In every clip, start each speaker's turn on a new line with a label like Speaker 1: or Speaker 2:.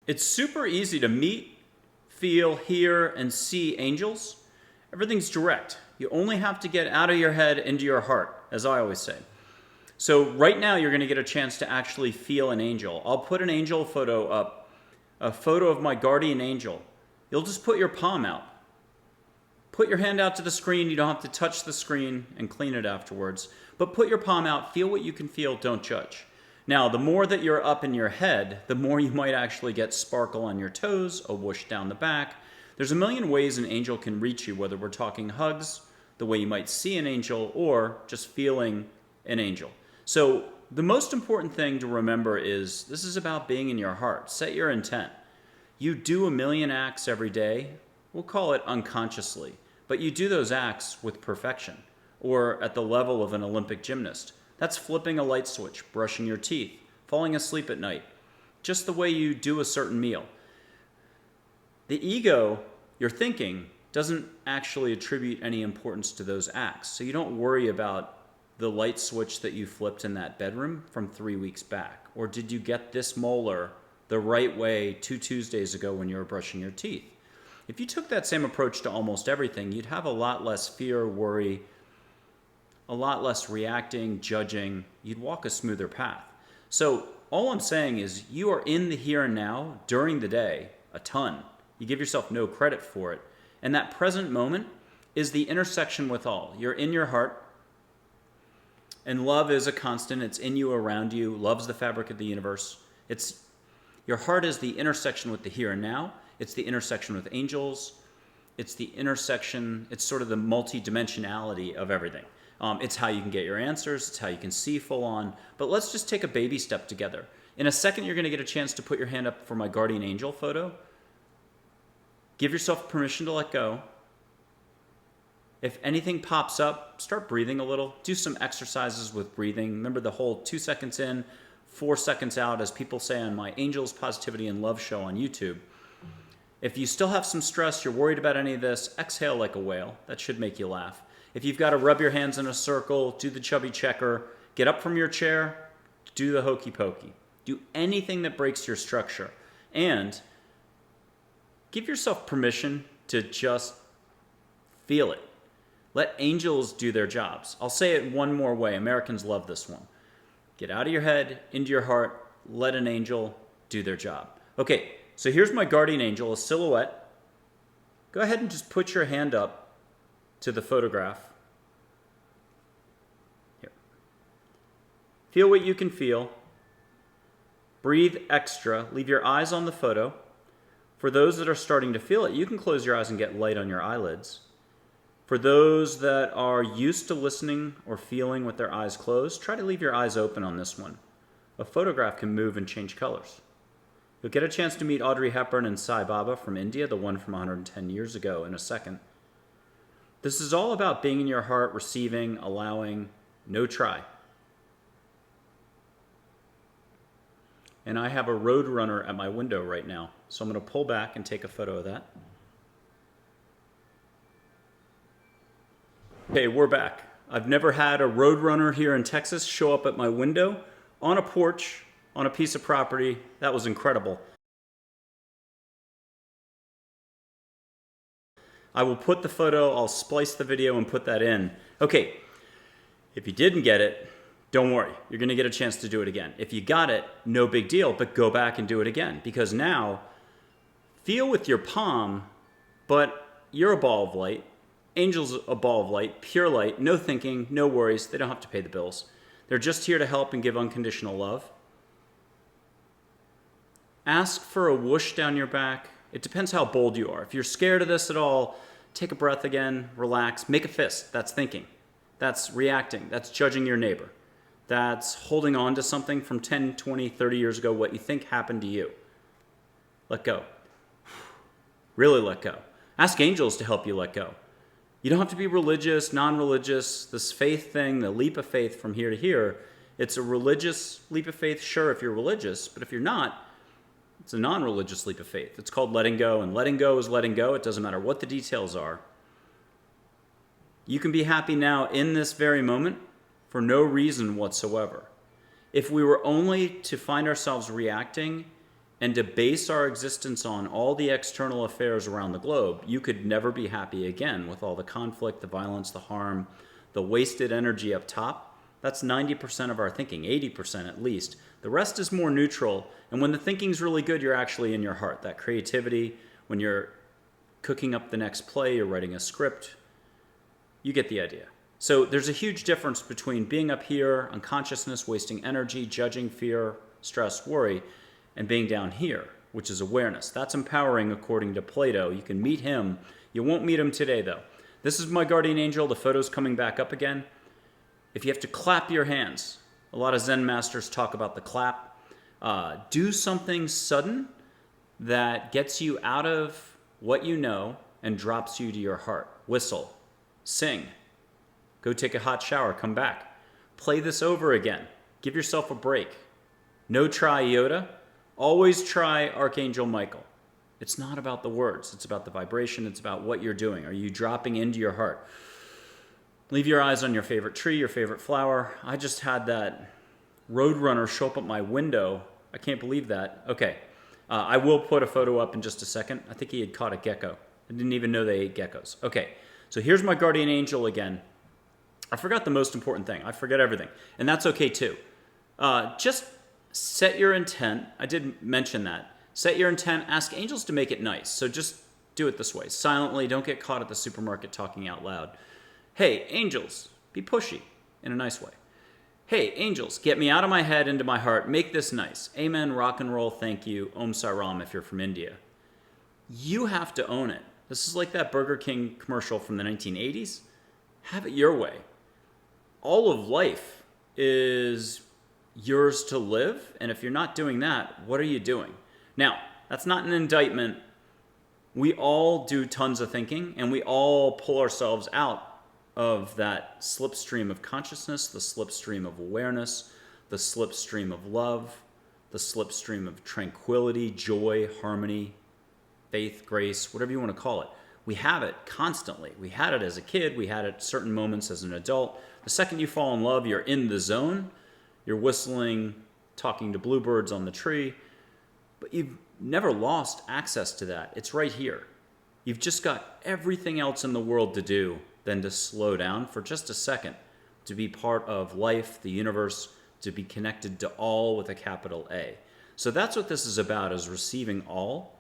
Speaker 1: It's super easy to meet, feel, hear, and see angels. Everything's direct. You only have to get out of your head into your heart, as I always say. So right now you're going to get a chance to actually feel an angel. I'll put an angel photo up, a photo of my guardian angel. You'll just put your palm out. Put your hand out to the screen. You don't have to touch the screen and clean it afterwards. But put your palm out, feel what you can feel, don't judge. Now, the more that you're up in your head, the more you might actually get sparkle on your toes, a whoosh down the back. There's a million ways an angel can reach you, whether we're talking hugs, the way you might see an angel, or just feeling an angel. So the most important thing to remember is this is about being in your heart. Set your intent. You do a million acts every day. We'll call it unconsciously, but you do those acts with perfection or at the level of an Olympic gymnast. That's flipping a light switch, brushing your teeth, falling asleep at night, just the way you do a certain meal. The ego, your thinking, doesn't actually attribute any importance to those acts. So you don't worry about the light switch that you flipped in that bedroom from 3 weeks back. Or did you get this molar the right way 2 Tuesdays ago when you were brushing your teeth? If you took that same approach to almost everything, you'd have a lot less fear, worry, a lot less reacting, judging. You'd walk a smoother path. So all I'm saying is you are in the here and now during the day a ton. You give yourself no credit for it. And that present moment is the intersection with all. You're in your heart, and love is a constant. It's in you, around you. Love's the fabric of the universe. Your heart is the intersection with the here and now. It's the intersection with angels. It's the intersection, it's sort of the multi-dimensionality of everything. It's how you can get your answers. It's how you can see full on. But let's just take a baby step together. In a second, you're going to get a chance to put your hand up for my guardian angel photo. Give yourself permission to let go. If anything pops up, start breathing a little. Do some exercises with breathing. Remember the whole 2 seconds in, 4 seconds out, as people say on my Angels, Positivity, and Love show on YouTube. If you still have some stress, you're worried about any of this, exhale like a whale. That should make you laugh. If you've got to rub your hands in a circle, do the chubby checker, get up from your chair, do the hokey pokey. Do anything that breaks your structure. And give yourself permission to just feel it. Let angels do their jobs. I'll say it one more way. Americans love this one. Get out of your head, into your heart, let an angel do their job. Okay, so here's my guardian angel, a silhouette. Go ahead and just put your hand up to the photograph. Here. Feel what you can feel. Breathe extra. Leave your eyes on the photo. For those that are starting to feel it, you can close your eyes and get light on your eyelids. For those that are used to listening or feeling with their eyes closed, try to leave your eyes open on this one. A photograph can move and change colors. You'll get a chance to meet Audrey Hepburn and Sai Baba from India, the one from 110 years ago, in a second. This is all about being in your heart, receiving, allowing, no try. And I have a road runner at my window right now, so I'm going to pull back and take a photo of that. Okay, we're back. I've never had a road runner here in Texas show up at my window on a porch, on a piece of property. That was incredible. I will put the photo, I'll splice the video and put that in. Okay, if you didn't get it, don't worry. You're going to get a chance to do it again. If you got it, no big deal, but go back and do it again. Because now, feel with your palm, but you're a ball of light. Angel's a ball of light, pure light, no thinking, no worries. They don't have to pay the bills. They're just here to help and give unconditional love. Ask for a whoosh down your back. It depends how bold you are. If you're scared of this at all, take a breath again, relax, make a fist. That's thinking. That's reacting. That's judging your neighbor. That's holding on to something from 10, 20, 30 years ago, what you think happened to you. Let go. Really let go. Ask angels to help you let go. You don't have to be religious, non-religious. This faith thing, the leap of faith from here to here, it's a religious leap of faith, sure, if you're religious, but if you're not, it's a non-religious leap of faith. It's called letting go, and letting go is letting go. It doesn't matter what the details are. You can be happy now in this very moment for no reason whatsoever. If we were only to find ourselves reacting and to base our existence on all the external affairs around the globe, you could never be happy again with all the conflict, the violence, the harm, the wasted energy up top. That's 90% of our thinking, 80% at least. The rest is more neutral. And when the thinking's really good, you're actually in your heart. That creativity, when you're cooking up the next play, you're writing a script, you get the idea. So there's a huge difference between being up here, unconsciousness, wasting energy, judging, fear, stress, worry, and being down here, which is awareness. That's empowering according to Plato. You can meet him. You won't meet him today, though. This is my guardian angel. The photo's coming back up again. If you have to clap your hands, a lot of Zen masters talk about the clap. Do something sudden that gets you out of what you know and drops you to your heart. Whistle. Sing. Go take a hot shower. Come back. Play this over again. Give yourself a break. No try iota. Always try Archangel Michael. It's not about the words. It's about the vibration. It's about what you're doing. Are you dropping into your heart? Leave your eyes on your favorite tree, your favorite flower. I just had that roadrunner show up at my window. I can't believe that. Okay. I will put a photo up in just a second. I think he had caught a gecko. I didn't even know they ate geckos. Okay. So here's my guardian angel again. I forgot the most important thing. I forget everything. And that's okay too. Just set your intent. I did mention that. Set your intent. Ask angels to make it nice. So just do it this way. Silently. Don't get caught at the supermarket talking out loud. Hey, angels, be pushy in a nice way. Hey, angels, get me out of my head into my heart. Make this nice. Amen, rock and roll, thank you. Om Saram if you're from India. You have to own it. This is like that Burger King commercial from the 1980s. Have it your way. All of life is yours to live, and if you're not doing that, what are you doing? Now, that's not an indictment. We all do tons of thinking, and we all pull ourselves out of that slipstream of consciousness, the slipstream of awareness, the slipstream of love, the slipstream of tranquility, joy, harmony, faith, grace, whatever you want to call it. We have it constantly. We had it as a kid. We had it at certain moments as an adult. The second you fall in love, you're in the zone. You're whistling, talking to bluebirds on the tree. But you've never lost access to that. It's right here. You've just got everything else in the world to do than to slow down for just a second, to be part of life, the universe, to be connected to all with a capital A. So that's what this is about, is receiving all.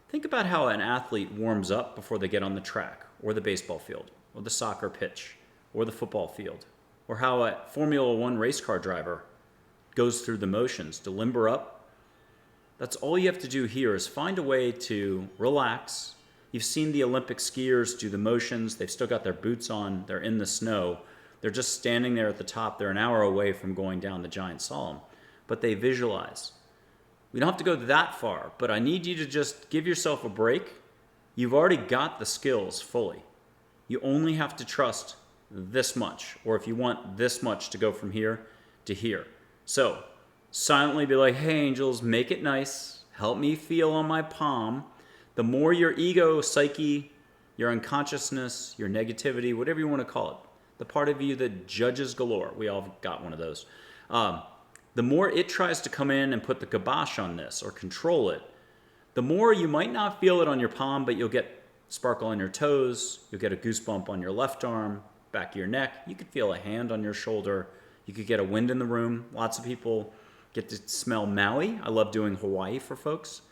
Speaker 1: Think about how an athlete warms up before they get on the track, or the baseball field, or the soccer pitch, or the football field, or how a Formula One race car driver goes through the motions to limber up. That's all you have to do here, is find a way to relax. You've seen the Olympic skiers do the motions. They've still got their boots on. They're in the snow. They're just standing there at the top. They're an hour away from going down the giant slalom. But they visualize. We don't have to go that far, but I need you to just give yourself a break. You've already got the skills fully. You only have to trust this much, or if you want this much to go from here to here. So silently be like, hey, angels, make it nice. Help me feel on my palm. The more your ego, psyche, your unconsciousness, your negativity, whatever you want to call it, the part of you that judges galore, we all got one of those, the more it tries to come in and put the kibosh on this or control it, the more you might not feel it on your palm, but you'll get sparkle on your toes, you'll get a goosebump on your left arm, back of your neck, you could feel a hand on your shoulder, you could get a wind in the room. Lots of people get to smell Maui. I love doing Hawaii for folks.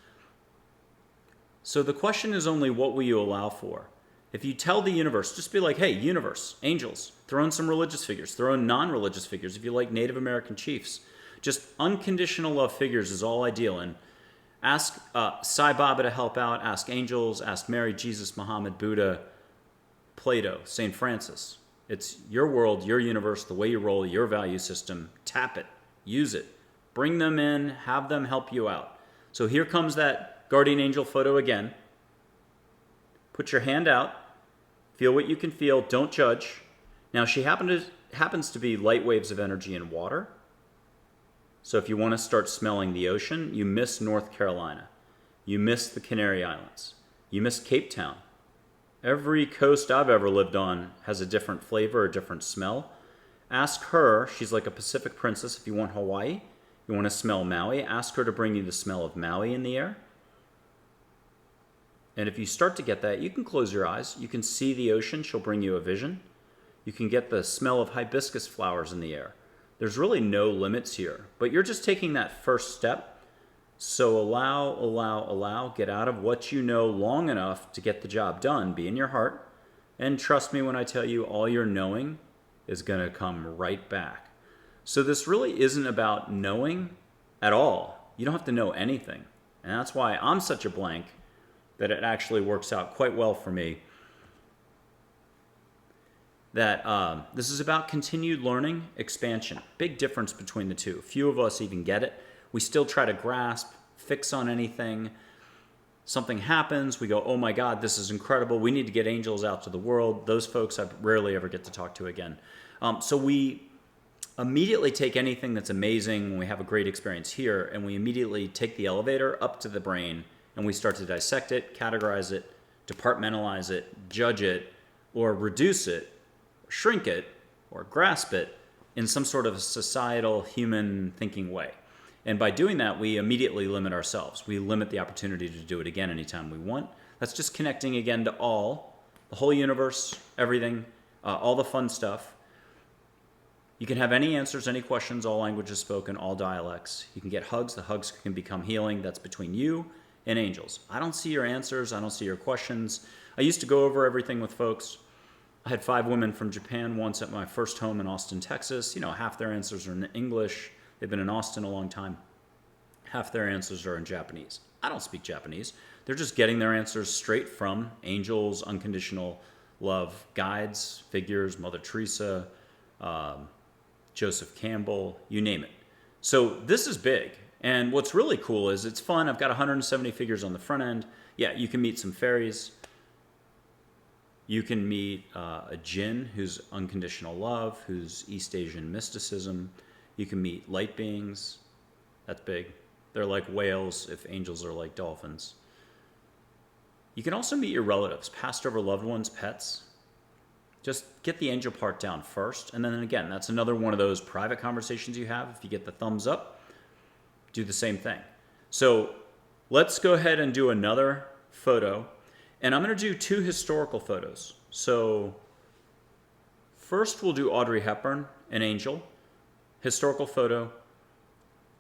Speaker 1: So the question is only, what will you allow for? If you tell the universe, just be like, hey, universe, angels, throw in some religious figures, throw in non-religious figures if you like Native American chiefs. Just unconditional love figures is all I deal in. Ask Sai Baba to help out, ask angels, ask Mary, Jesus, Muhammad, Buddha, Plato, St. Francis. It's your world, your universe, the way you roll, your value system. Tap it, use it, bring them in, have them help you out. So here comes that guardian angel photo again. Put your hand out. Feel what you can feel. Don't judge. Now, she happens to be light waves of energy in water. So if you want to start smelling the ocean, you miss North Carolina. You miss the Canary Islands. You miss Cape Town. Every coast I've ever lived on has a different flavor, a different smell. Ask her. She's like a Pacific princess if you want Hawaii. You want to smell Maui? Ask her to bring you the smell of Maui in the air. And if you start to get that, you can close your eyes. You can see the ocean. She'll bring you a vision. You can get the smell of hibiscus flowers in the air. There's really no limits here, but you're just taking that first step. So allow, get out of what you know long enough to get the job done. Be in your heart. And trust me when I tell you, all your knowing is going to come right back. So this really isn't about knowing at all. You don't have to know anything. And that's why I'm such a blank that it actually works out quite well for me. That this is about continued learning, expansion. Big difference between the two. Few of us even get it. We still try to grasp, fix on anything. Something happens, we go, oh my God, this is incredible. We need to get angels out to the world. Those folks I rarely ever get to talk to again. So we immediately take anything that's amazing when we have a great experience here, and we immediately take the elevator up to the brain, and we start to dissect it, categorize it, departmentalize it, judge it, or reduce it, shrink it, or grasp it in some sort of societal human thinking way. And by doing that, we immediately limit ourselves. We limit the opportunity to do it again anytime we want. That's just connecting again to all, the whole universe, everything, all the fun stuff. You can have any answers, any questions, all languages spoken, all dialects. You can get hugs. The hugs can become healing. That's between you and angels. I don't see your answers. I don't see your questions. I used to go over everything with folks. I had 5 women from Japan once at my first home in Austin, Texas. You know, half their answers are in English. They've been in Austin a long time. Half their answers are in Japanese. I don't speak Japanese. They're just getting their answers straight from angels, unconditional love guides, figures, Mother Teresa, Joseph Campbell, you name it. So this is big. And what's really cool is it's fun. I've got 170 figures on the front end. Yeah, you can meet some fairies. You can meet a jinn who's unconditional love, who's East Asian mysticism. You can meet light beings. That's big. They're like whales if angels are like dolphins. You can also meet your relatives, passed over loved ones, pets. Just get the angel part down first. And then again, that's another one of those private conversations you have. If you get the thumbs up, do the same thing. So let's go ahead and do another photo. And I'm going to do 2 historical photos. So first we'll do Audrey Hepburn, an angel. Historical photo.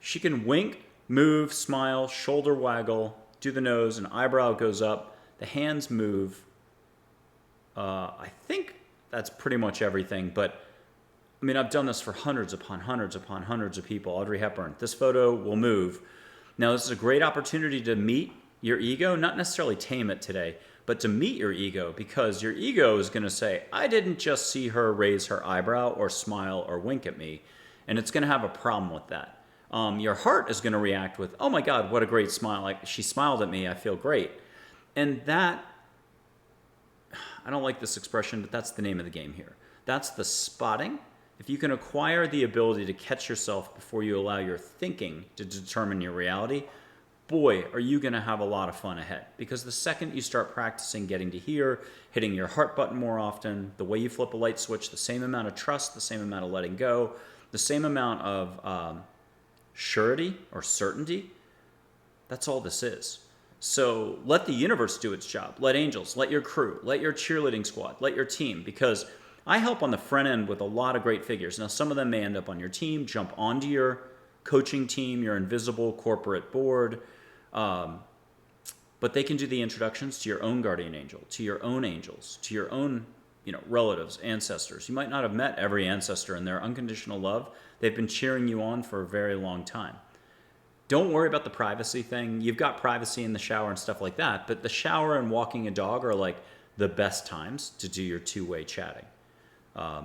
Speaker 1: She can wink, move, smile, shoulder waggle, do the nose, an eyebrow goes up, the hands move. I think that's pretty much everything, but I mean, I've done this for hundreds upon hundreds upon hundreds of people. Audrey Hepburn, this photo will move. Now, this is a great opportunity to meet your ego, not necessarily tame it today, but to meet your ego, because your ego is going to say, I didn't just see her raise her eyebrow or smile or wink at me, and it's going to have a problem with that. Your heart is going to react with, oh my God, what a great smile. Like, she smiled at me, I feel great. And that, I don't like this expression, but that's the name of the game here. That's the spotting. If you can acquire the ability to catch yourself before you allow your thinking to determine your reality, boy, are you going to have a lot of fun ahead. Because the second you start practicing getting to hear, hitting your heart button more often, the way you flip a light switch, the same amount of trust, the same amount of letting go, the same amount of surety or certainty, that's all this is. So let the universe do its job. Let angels, let your crew, let your cheerleading squad, let your team, because I help on the front end with a lot of great figures. Now, some of them may end up on your team, jump onto your coaching team, your invisible corporate board, but they can do the introductions to your own guardian angel, to your own angels, to your own relatives, ancestors. You might not have met every ancestor in their unconditional love. They've been cheering you on for a very long time. Don't worry about the privacy thing. You've got privacy in the shower and stuff like that, but the shower and walking a dog are like the best times to do your two-way chatting. I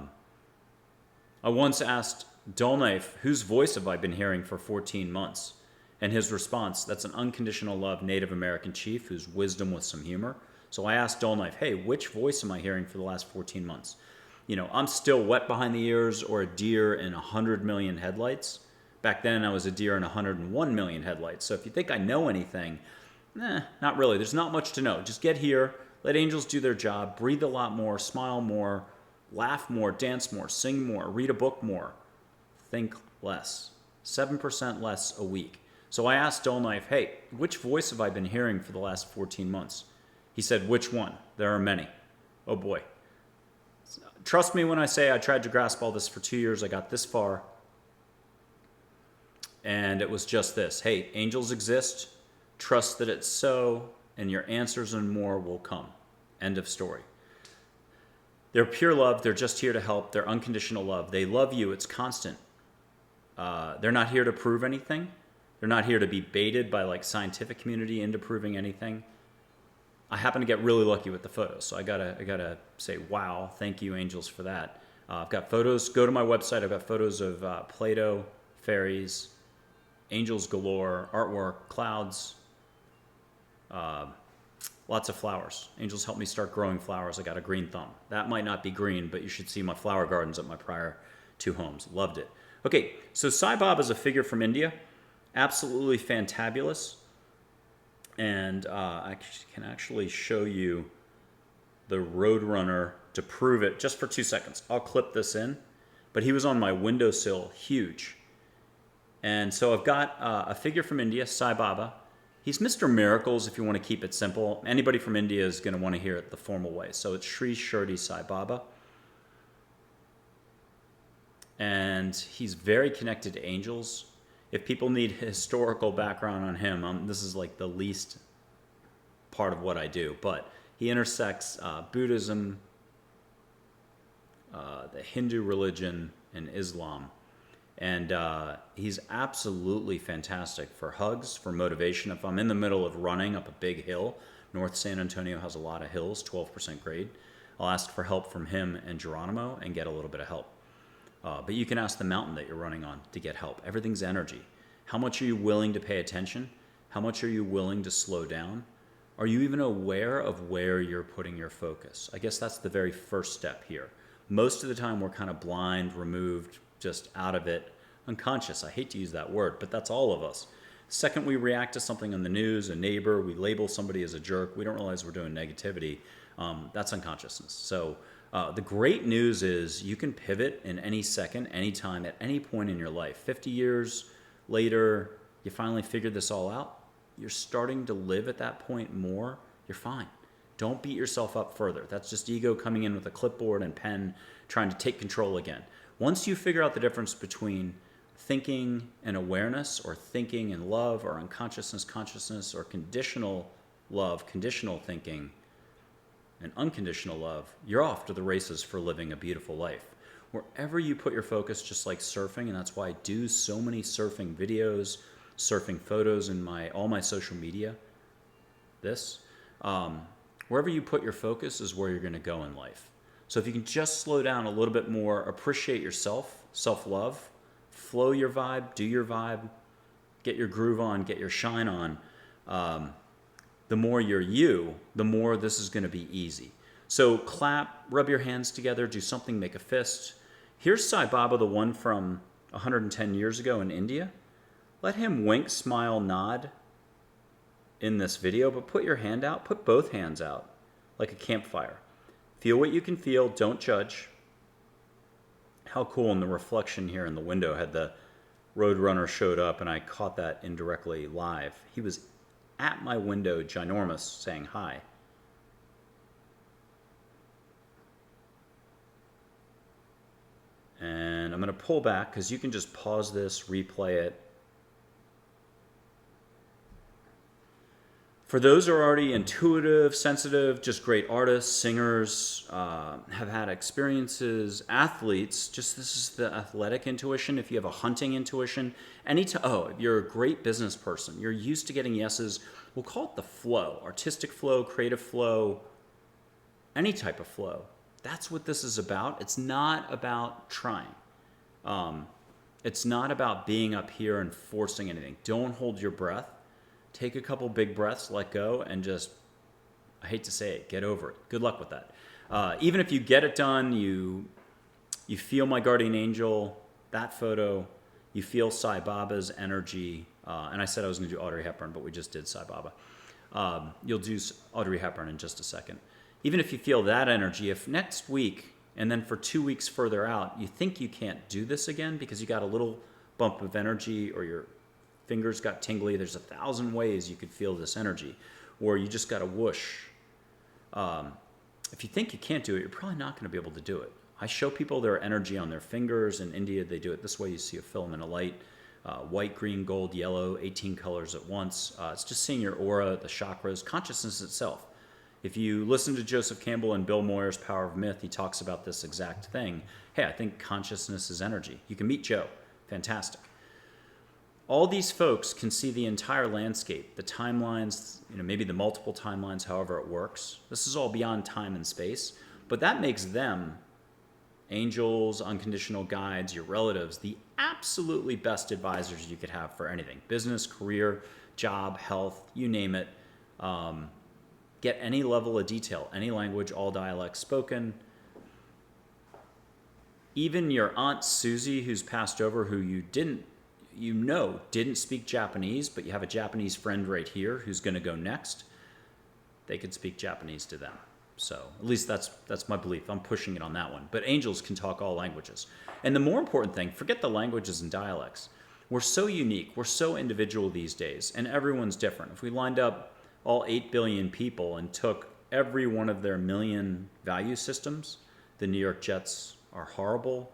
Speaker 1: once asked Dull Knife, whose voice have I been hearing for 14 months? And his response, that's an unconditional love Native American chief who's wisdom with some humor. So I asked Dull Knife, hey, which voice am I hearing for the last 14 months? I'm still wet behind the ears or a deer in 100 million headlights. Back then I was a deer in 101 million headlights. So if you think I know anything, not really. There's not much to know. Just get here, let angels do their job, breathe a lot more, smile more, laugh more, dance more, sing more, read a book more, think less. 7% less a week. So I asked Dull Knife, hey, which voice have I been hearing for the last 14 months? He said, which one? There are many. Oh boy. Trust me when I say I tried to grasp all this for 2 years. I got this far. And it was just this. Hey, angels exist. Trust that it's so, and your answers and more will come. End of story. They're pure love. They're just here to help. They're unconditional love. They love you. It's constant. They're not here to prove anything. They're not here to be baited by like scientific community into proving anything. I happen to get really lucky with the photos, so I gotta say, wow, thank you, angels, for that. I've got photos. Go to my website. I've got photos of Plato, fairies, angels galore, artwork, clouds, lots of flowers. Angels helped me start growing flowers. I got a green thumb. That might not be green, but you should see my flower gardens at my prior 2 homes. Loved it. Okay, so Sai Baba is a figure from India. Absolutely fantabulous. And I can actually show you the Roadrunner to prove it just for 2 seconds. I'll clip this in. But he was on my windowsill, huge. And so I've got a figure from India, Sai Baba. He's Mr. Miracles if you want to keep it simple. Anybody from India is going to want to hear it the formal way. So it's Sri Shirdi Sai Baba. And he's very connected to angels. If people need historical background on him, this is like the least part of what I do. But he intersects Buddhism, the Hindu religion, and Islam. And he's absolutely fantastic for hugs, for motivation. If I'm in the middle of running up a big hill, North San Antonio has a lot of hills, 12% grade, I'll ask for help from him and Geronimo and get a little bit of help. But you can ask the mountain that you're running on to get help. Everything's energy. How much are you willing to pay attention? How much are you willing to slow down? Are you even aware of where you're putting your focus? I guess that's the very first step here. Most of the time we're kind of blind, removed, just out of it, unconscious. I hate to use that word, but that's all of us. Second, we react to something on the news, a neighbor, we label somebody as a jerk, we don't realize we're doing negativity. That's unconsciousness. So the great news is you can pivot in any second, any time, at any point in your life. 50 years later, you finally figured this all out. You're starting to live at that point more. You're fine. Don't beat yourself up further. That's just ego coming in with a clipboard and pen, trying to take control again. Once you figure out the difference between thinking and awareness, or thinking and love, or unconsciousness, consciousness, or conditional love, conditional thinking, and unconditional love, you're off to the races for living a beautiful life. Wherever you put your focus, just like surfing, and that's why I do so many surfing videos, surfing photos in all my social media, wherever you put your focus is where you're going to go in life. So if you can just slow down a little bit more, appreciate yourself, self-love, flow your vibe, do your vibe, get your groove on, get your shine on, the more you're you, the more this is going to be easy. So clap, rub your hands together, do something, make a fist. Here's Sai Baba, the one from 110 years ago in India. Let him wink, smile, nod in this video, but put your hand out, put both hands out like a campfire. Feel what you can feel, don't judge. How cool, in the reflection here in the window had the Roadrunner showed up, and I caught that indirectly live. He was at my window, ginormous, saying hi. And I'm going to pull back because you can just pause this, replay it. For those who are already intuitive, sensitive, just great artists, singers, have had experiences, athletes, this is the athletic intuition. If you have a hunting intuition, if you're a great business person, you're used to getting yeses, we'll call it the flow, artistic flow, creative flow, any type of flow. That's what this is about. It's not about trying. It's not about being up here and forcing anything. Don't hold your breath. Take a couple big breaths, let go, and just, I hate to say it, get over it. Good luck with that. Even if you get it done, you feel my guardian angel, that photo, you feel Sai Baba's energy, and I said I was going to do Audrey Hepburn, but we just did Sai Baba. You'll do Audrey Hepburn in just a second. Even if you feel that energy, if next week, and then for 2 weeks further out, you think you can't do this again because you got a little bump of energy, or your fingers got tingly. There's 1,000 ways you could feel this energy, or you just got a whoosh. If you think you can't do it, you're probably not going to be able to do it. I show people their energy on their fingers. In India, they do it this way. You see a filament of light, white, green, gold, yellow, 18 colors at once. It's just seeing your aura, the chakras, consciousness itself. If you listen to Joseph Campbell and Bill Moyer's Power of Myth, he talks about this exact thing. Hey, I think consciousness is energy. You can meet Joe. Fantastic. All these folks can see the entire landscape, the timelines, maybe the multiple timelines, however it works. This is all beyond time and space, but that makes them, angels, unconditional guides, your relatives, the absolutely best advisors you could have for anything. Business, career, job, health, you name it. Get any level of detail, any language, all dialects spoken. Even your Aunt Susie, who's passed over, who you didn't speak Japanese, but you have a Japanese friend right here who's going to go next, they could speak Japanese to them. So at least that's my belief. I'm pushing it on that one. But angels can talk all languages. And the more important thing, forget the languages and dialects. We're so unique. We're so individual these days, and everyone's different. If we lined up all 8 billion people and took every one of their million value systems, the New York Jets are horrible.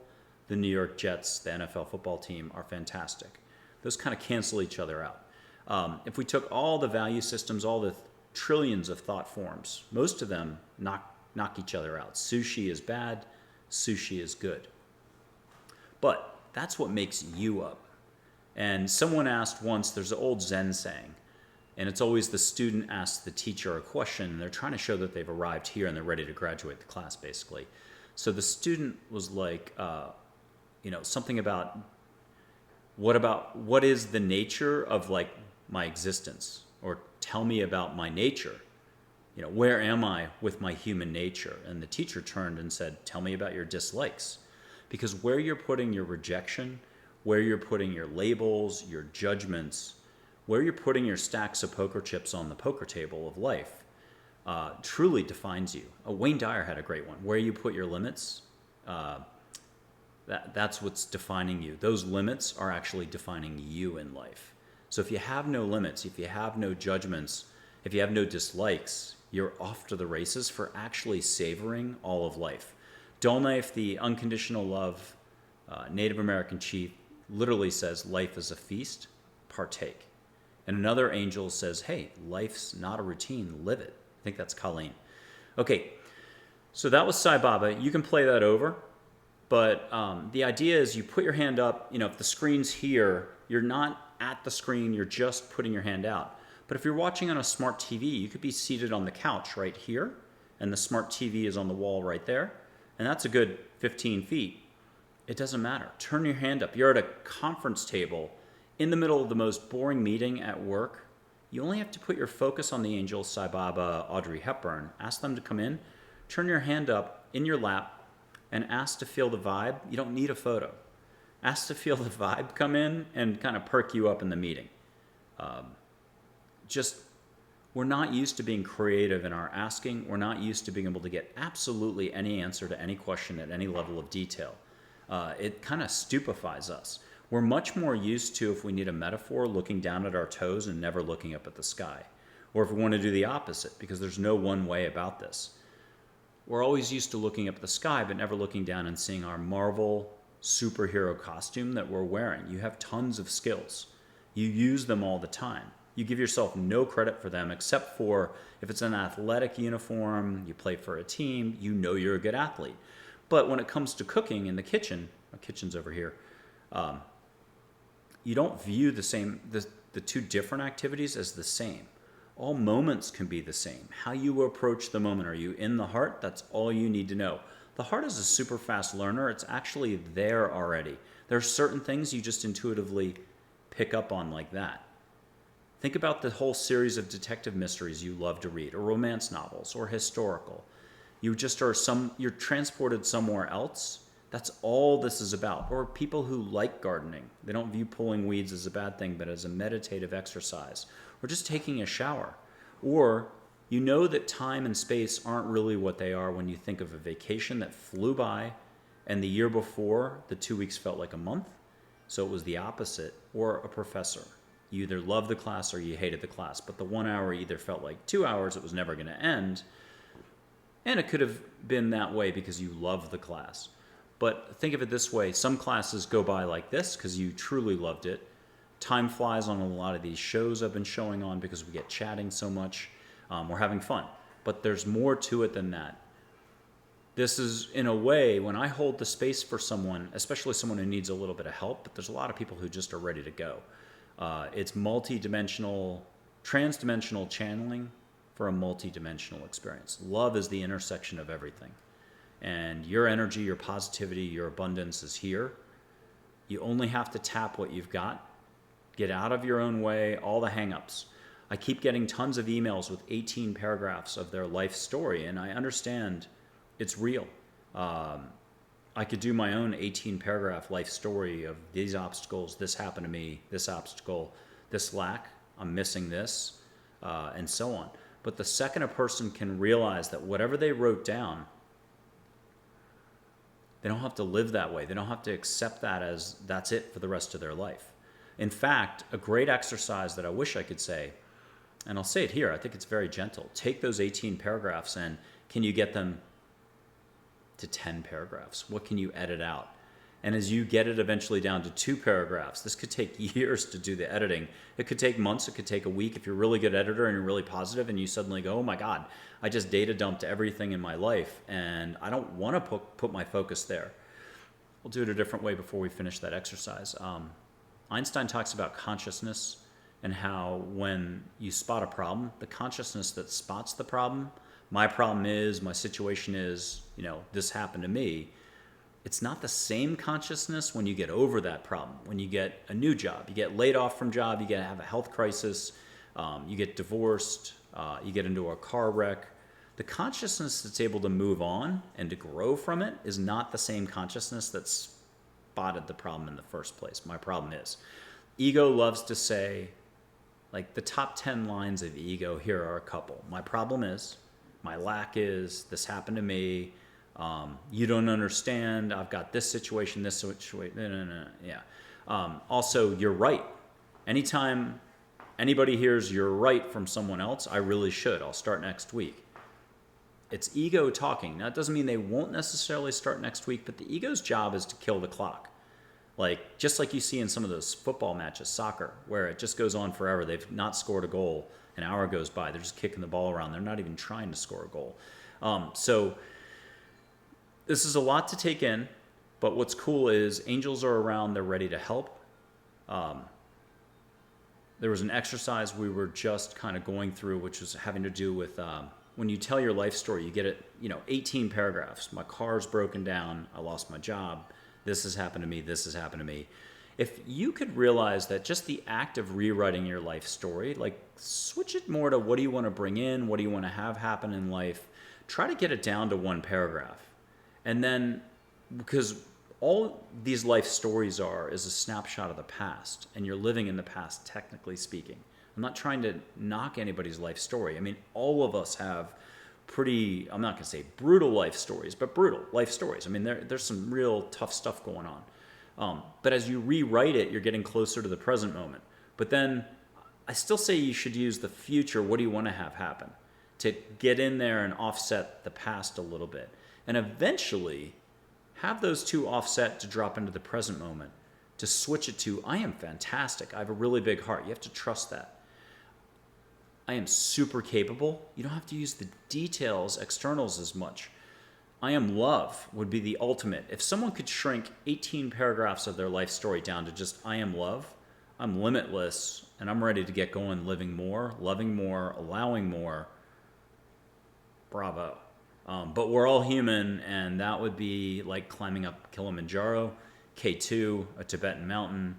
Speaker 1: The New York Jets, the NFL football team, are fantastic. Those kind of cancel each other out. If we took all the value systems, all the trillions of thought forms, most of them knock each other out. Sushi is bad, sushi is good. But that's what makes you up. And someone asked once, there's an old Zen saying, and it's always the student asks the teacher a question, and they're trying to show that they've arrived here and they're ready to graduate the class, basically. So the student was like, something about what is the nature of like my existence, or tell me about my nature. Where am I with my human nature? And the teacher turned and said, tell me about your dislikes. Because where you're putting your rejection, where you're putting your labels, your judgments, where you're putting your stacks of poker chips on the poker table of life, truly defines you. Wayne Dyer had a great one. Where you put your limits, that's what's defining you. Those limits are actually defining you in life. So if you have no limits, if you have no judgments, if you have no dislikes, you're off to the races for actually savoring all of life. Dolnaif, the unconditional love Native American chief, literally says, life is a feast, partake. And another angel says, hey, life's not a routine, live it. I think that's Colleen. Okay, so that was Sai Baba. You can play that over, but the idea is you put your hand up. If the screen's here, you're not at the screen, you're just putting your hand out. But if you're watching on a smart TV, you could be seated on the couch right here, and the smart TV is on the wall right there, and that's a good 15 feet. It doesn't matter. Turn your hand up. You're at a conference table in the middle of the most boring meeting at work. You only have to put your focus on the angels, Sai Baba, Audrey Hepburn. Ask them to come in. Turn your hand up in your lap and ask to feel the vibe. You don't need a photo. Ask to feel the vibe come in and kind of perk you up in the meeting. We're not used to being creative in our asking. We're not used to being able to get absolutely any answer to any question at any level of detail. It kind of stupefies us. We're much more used to, if we need a metaphor, looking down at our toes and never looking up at the sky. Or if we want to do the opposite, because there's no one way about this. We're always used to looking up at the sky, but never looking down and seeing our Marvel superhero costume that we're wearing. You have tons of skills. You use them all the time. You give yourself no credit for them, except for if it's an athletic uniform, you play for a team, you're a good athlete. But when it comes to cooking in the kitchen, my kitchen's over here, you don't view the two different activities as the same. All moments can be the same. How you approach the moment. Are you in the heart? That's all you need to know. The heart is a super fast learner. It's actually there already. There are certain things you just intuitively pick up on like that. Think about the whole series of detective mysteries you love to read, or romance novels, or historical. You're transported somewhere else. That's all this is about. Or people who like gardening. They don't view pulling weeds as a bad thing, but as a meditative exercise. Or just taking a shower. Or you know that time and space aren't really what they are when you think of a vacation that flew by, and the year before, the 2 weeks felt like a month. So it was the opposite, or a professor. You either loved the class or you hated the class. But the 1 hour either felt like 2 hours, it was never going to end. And it could have been that way because you loved the class. But think of it this way. Some classes go by like this because you truly loved it. Time flies on a lot of these shows I've been showing on because we get chatting so much. We're having fun. But there's more to it than that. This is, in a way, when I hold the space for someone, especially someone who needs a little bit of help, but there's a lot of people who just are ready to go. It's multi-dimensional, trans-dimensional channeling for a multi-dimensional experience. Love is the intersection of everything. And your energy, your positivity, your abundance is here. You only have to tap what you've got. Get out of your own way, all the hang-ups. I keep getting tons of emails with 18 paragraphs of their life story, and I understand it's real. I could do my own 18-paragraph life story of these obstacles, this happened to me, this obstacle, this lack, I'm missing this, and so on. But the second a person can realize that whatever they wrote down, they don't have to live that way. They don't have to accept that as that's it for the rest of their life. In fact, a great exercise that I wish I could say, and I'll say it here, I think it's very gentle. Take those 18 paragraphs and can you get them to 10 paragraphs? What can you edit out? And as you get it eventually down to 2 paragraphs, this could take years to do the editing. It could take months. It could take a week. If you're a really good editor and you're really positive and you suddenly go, oh my God, I just data dumped everything in my life and I don't want to put my focus there. We'll do it a different way before we finish that exercise. Einstein talks about consciousness and how when you spot a problem, the consciousness that spots the problem, my problem is, my situation is, this happened to me. It's not the same consciousness when you get over that problem. When you get a new job, you get laid off from job, you have a health crisis, you get divorced, you get into a car wreck. The consciousness that's able to move on and to grow from it is not the same consciousness that spotted the problem in the first place. My problem is. Ego loves to say, like the top 10 lines of ego, here are a couple. My problem is, my lack is, this happened to me, you don't understand, I've got this situation, no. Yeah. Also, you're right. Anytime anybody hears you're right from someone else, I really should. I'll start next week. It's ego talking. Now, it doesn't mean they won't necessarily start next week, but the ego's job is to kill the clock. Just like you see in some of those football matches, soccer, where it just goes on forever. They've not scored a goal. An hour goes by. They're just kicking the ball around. They're not even trying to score a goal. So this is a lot to take in, but what's cool is angels are around. They're ready to help. There was an exercise we were just kind of going through, which was having to do with when you tell your life story, you get it, 18 paragraphs. My car's broken down. I lost my job. This has happened to me. This has happened to me. If you could realize that just the act of rewriting your life story, switch it more to what do you want to bring in? What do you want to have happen in life? Try to get it down to 1 paragraph. And then, because all these life stories is a snapshot of the past, and you're living in the past, technically speaking. I'm not trying to knock anybody's life story. I mean, all of us have pretty, I'm not going to say brutal life stories, but brutal life stories. I mean, there's some real tough stuff going on. But as you rewrite it, you're getting closer to the present moment. But then I still say you should use the future. What do you want to have happen? To get in there and offset the past a little bit. And eventually have those two offset to drop into the present moment. To switch it to, I am fantastic. I have a really big heart. You have to trust that. I am super capable. You don't have to use the details, externals as much. I am love would be the ultimate. If someone could shrink 18 paragraphs of their life story down to just I am love, I'm limitless, and I'm ready to get going, living more, loving more, allowing more. Bravo. But we're all human, and that would be like climbing up Kilimanjaro, K2, a Tibetan mountain.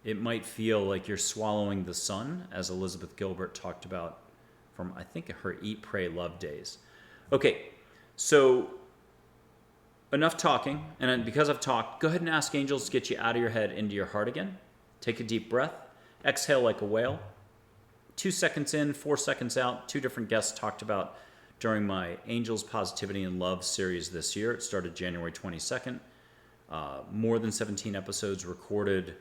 Speaker 1: It might feel like you're swallowing the sun, as Elizabeth Gilbert talked about from, I think, her Eat, Pray, Love days. Okay, so enough talking. And because I've talked, go ahead and ask angels to get you out of your head into your heart again. Take a deep breath. Exhale like a whale. 2 seconds in, 4 seconds out. 2 different guests talked about during my Angels, Positivity, and Love series this year. It started January 22nd. More than 17 episodes recorded.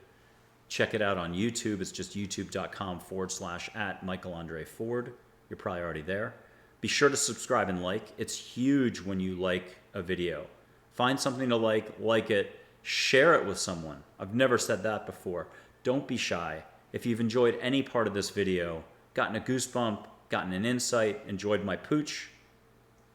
Speaker 1: Check it out on YouTube. It's just youtube.com/@MichaelAndreFord. You're probably already there. Be sure to subscribe and like. It's huge when you like a video. Find something to like it, share it with someone. I've never said that before. Don't be shy. If you've enjoyed any part of this video, gotten a goosebump, gotten an insight, enjoyed my pooch,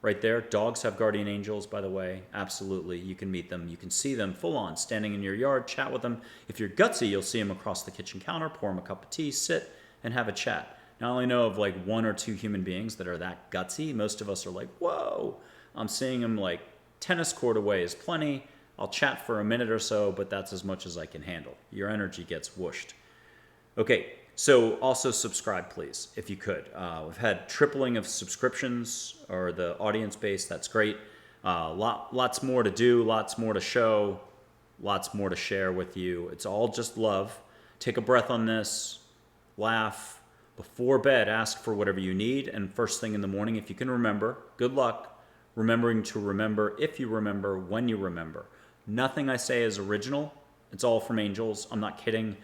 Speaker 1: right there. Dogs have guardian angels, by the way. Absolutely. You can meet them. You can see them full on, standing in your yard, chat with them. If you're gutsy, you'll see them across the kitchen counter, pour them a cup of tea, sit, and have a chat. Now, I only know of like 1 or 2 human beings that are that gutsy. Most of us are like, whoa. I'm seeing them like tennis court away is plenty. I'll chat for a minute or so, but that's as much as I can handle. Your energy gets whooshed. Okay. So also subscribe, please, if you could. We've had tripling of subscriptions or the audience base. That's great. Lots more to do, lots more to show, lots more to share with you. It's all just love. Take a breath on this. Laugh. Before bed, ask for whatever you need. And first thing in the morning, if you can remember, good luck remembering to remember if you remember when you remember. Nothing I say is original. It's all from angels. I'm not kidding.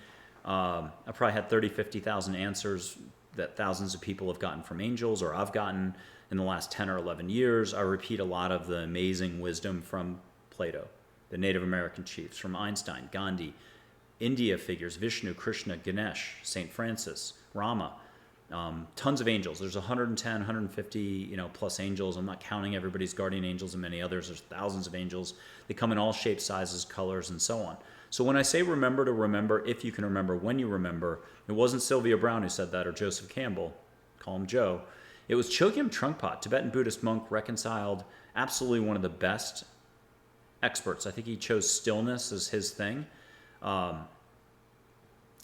Speaker 1: I probably had 30, 50,000 answers that thousands of people have gotten from angels, or I've gotten in the last 10 or 11 years. I repeat a lot of the amazing wisdom from Plato, the Native American chiefs, from Einstein, Gandhi, India figures, Vishnu, Krishna, Ganesh, St. Francis, Rama, tons of angels. There's 110, 150, plus angels. I'm not counting everybody's guardian angels and many others. There's thousands of angels. They come in all shapes, sizes, colors, and so on. So when I say remember to remember, if you can remember when you remember, it wasn't Sylvia Brown who said that or Joseph Campbell, call him Joe. It was Chogyam Trungpa, Tibetan Buddhist monk, reconciled, absolutely one of the best experts. I think he chose stillness as his thing.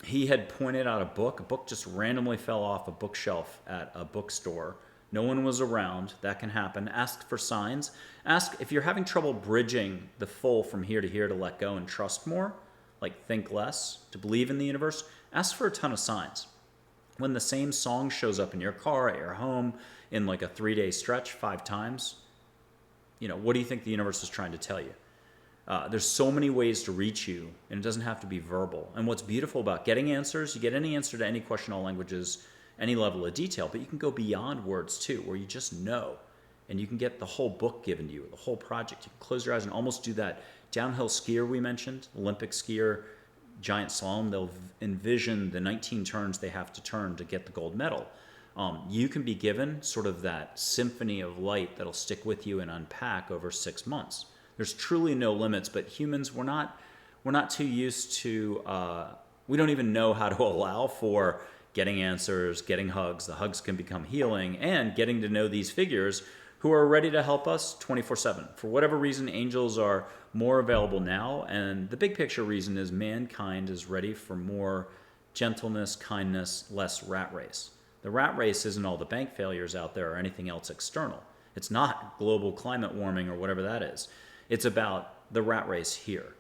Speaker 1: He had pointed out a book just randomly fell off a bookshelf at a bookstore. No one was around. That can happen. Ask for signs. Ask if you're having trouble bridging the full from here to here to let go and trust more, like think less, to believe in the universe. Ask for a ton of signs. When the same song shows up in your car, at your home, in like a 3-day stretch 5 times, what do you think the universe is trying to tell you? There's so many ways to reach you, and it doesn't have to be verbal. And what's beautiful about getting answers, you get any answer to any question, all languages, any level of detail, but you can go beyond words too, where you just know, and you can get the whole book given to you, the whole project. You can close your eyes and almost do that downhill skier we mentioned, Olympic skier, giant slalom. They'll envision the 19 turns they have to turn to get the gold medal. You can be given sort of that symphony of light that'll stick with you and unpack over 6 months. There's truly no limits, but humans, we're not too used to, we don't even know how to allow for getting answers, getting hugs. The hugs can become healing, and getting to know these figures who are ready to help us 24/7. For whatever reason, angels are more available now, and the big picture reason is mankind is ready for more gentleness, kindness, less rat race. The rat race isn't all the bank failures out there or anything else external. It's not global climate warming or whatever that is. It's about the rat race here.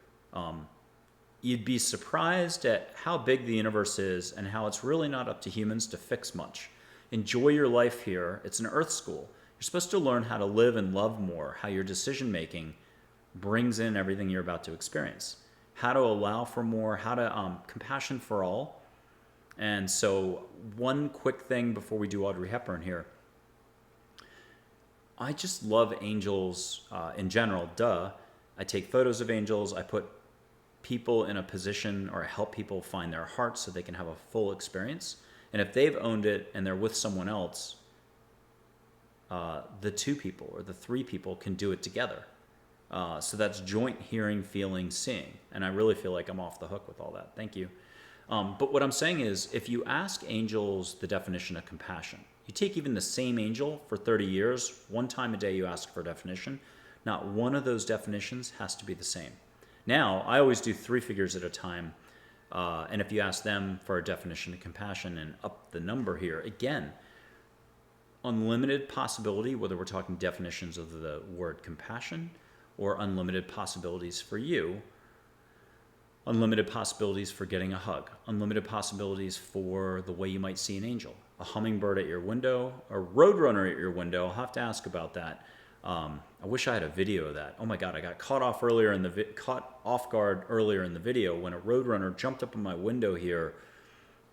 Speaker 1: You'd be surprised at how big the universe is and how it's really not up to humans to fix much. Enjoy your life here. It's an earth school. You're supposed to learn how to live and love more, how your decision making brings in everything you're about to experience, how to allow for more, how to compassion for all. And so one quick thing before we do Audrey Hepburn here. I just love angels in general, I take photos of angels. I put people in a position or help people find their heart so they can have a full experience. And if they've owned it and they're with someone else, the 2 people or the 3 people can do it together. So that's joint hearing, feeling, seeing. And I really feel like I'm off the hook with all that. Thank you. But what I'm saying is, if you ask angels the definition of compassion, you take even the same angel for 30 years, 1 time a day you ask for a definition, not one of those definitions has to be the same. Now, I always do 3 figures at a time, and if you ask them for a definition of compassion and up the number here, again, unlimited possibility, whether we're talking definitions of the word compassion or unlimited possibilities for you, unlimited possibilities for getting a hug, unlimited possibilities for the way you might see an angel, a hummingbird at your window, a roadrunner at your window. I'll have to ask about that. I wish I had a video of that. Oh my God, I got caught off guard earlier in the video when a roadrunner jumped up in my window here.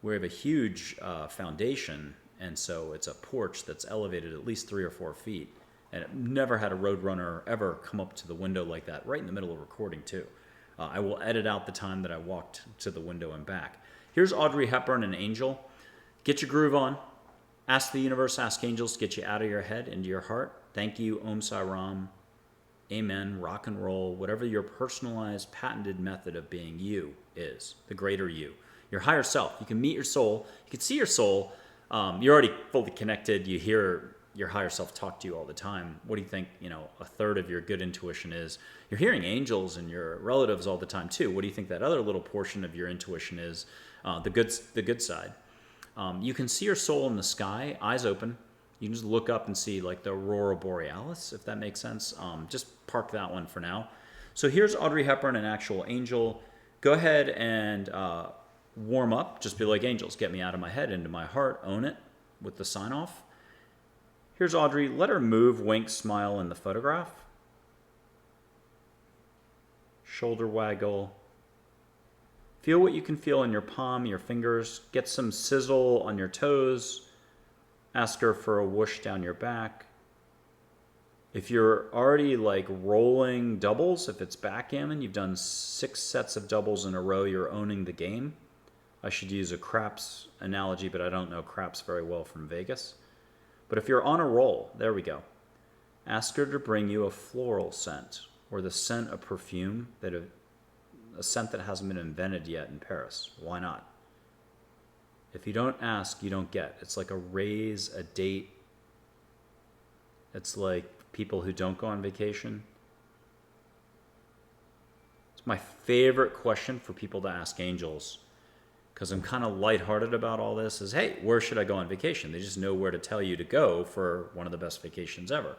Speaker 1: We have a huge foundation, and so it's a porch that's elevated at least 3 or 4 feet. And I've never had a roadrunner ever come up to the window like that, right in the middle of recording too. I will edit out the time that I walked to the window and back. Here's Audrey Hepburn and Angel. Get your groove on. Ask the universe, ask angels to get you out of your head into your heart. Thank you, Om Sai Ram, amen, rock and roll, whatever your personalized, patented method of being you is, the greater you, your higher self. You can meet your soul. You can see your soul. You're already fully connected. You hear your higher self talk to you all the time. What do you think, a third of your good intuition is? You're hearing angels and your relatives all the time too. What do you think that other little portion of your intuition is? The good side. You can see your soul in the sky, eyes open. You can just look up and see like the Aurora Borealis, if that makes sense. Just park that one for now. So here's Audrey Hepburn, an actual angel. Go ahead and warm up. Just be like, angels, get me out of my head, into my heart. Own it with the sign off. Here's Audrey. Let her move, wink, smile in the photograph. Shoulder waggle. Feel what you can feel in your palm, your fingers. Get some sizzle on your toes. Ask her for a whoosh down your back. If you're already like rolling doubles, if it's backgammon, you've done 6 sets of doubles in a row, you're owning the game. I should use a craps analogy, but I don't know craps very well from Vegas. But if you're on a roll, there we go. Ask her to bring you a floral scent or the scent of perfume, a scent that hasn't been invented yet in Paris. Why not? If you don't ask, you don't get. It's like a raise, a date. It's like people who don't go on vacation. It's my favorite question for people to ask angels, because I'm kind of lighthearted about all this, is, hey, where should I go on vacation? They just know where to tell you to go for one of the best vacations ever.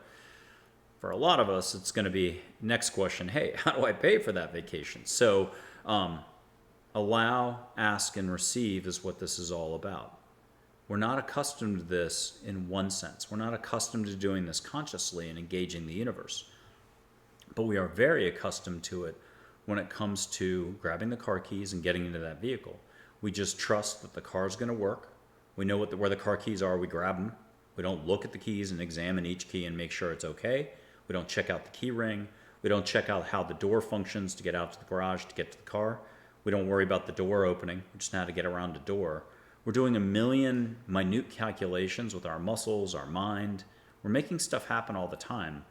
Speaker 1: For a lot of us, it's going to be, next question, hey, how do I pay for that vacation? So allow, ask, and receive is what this is all about. We're not accustomed to this in one sense. We're not accustomed to doing this consciously and engaging the universe. But we are very accustomed to it when it comes to grabbing the car keys and getting into that vehicle. We just trust that the car is going to work. We know where the car keys are. We grab them. We don't look at the keys and examine each key and make sure it's okay. We don't check out the key ring. We don't check out how the door functions to get out to the garage, to get to the car. We don't worry about the door opening. We just know how to get around a door. We're doing a million minute calculations with our muscles, our mind. We're making stuff happen all the time.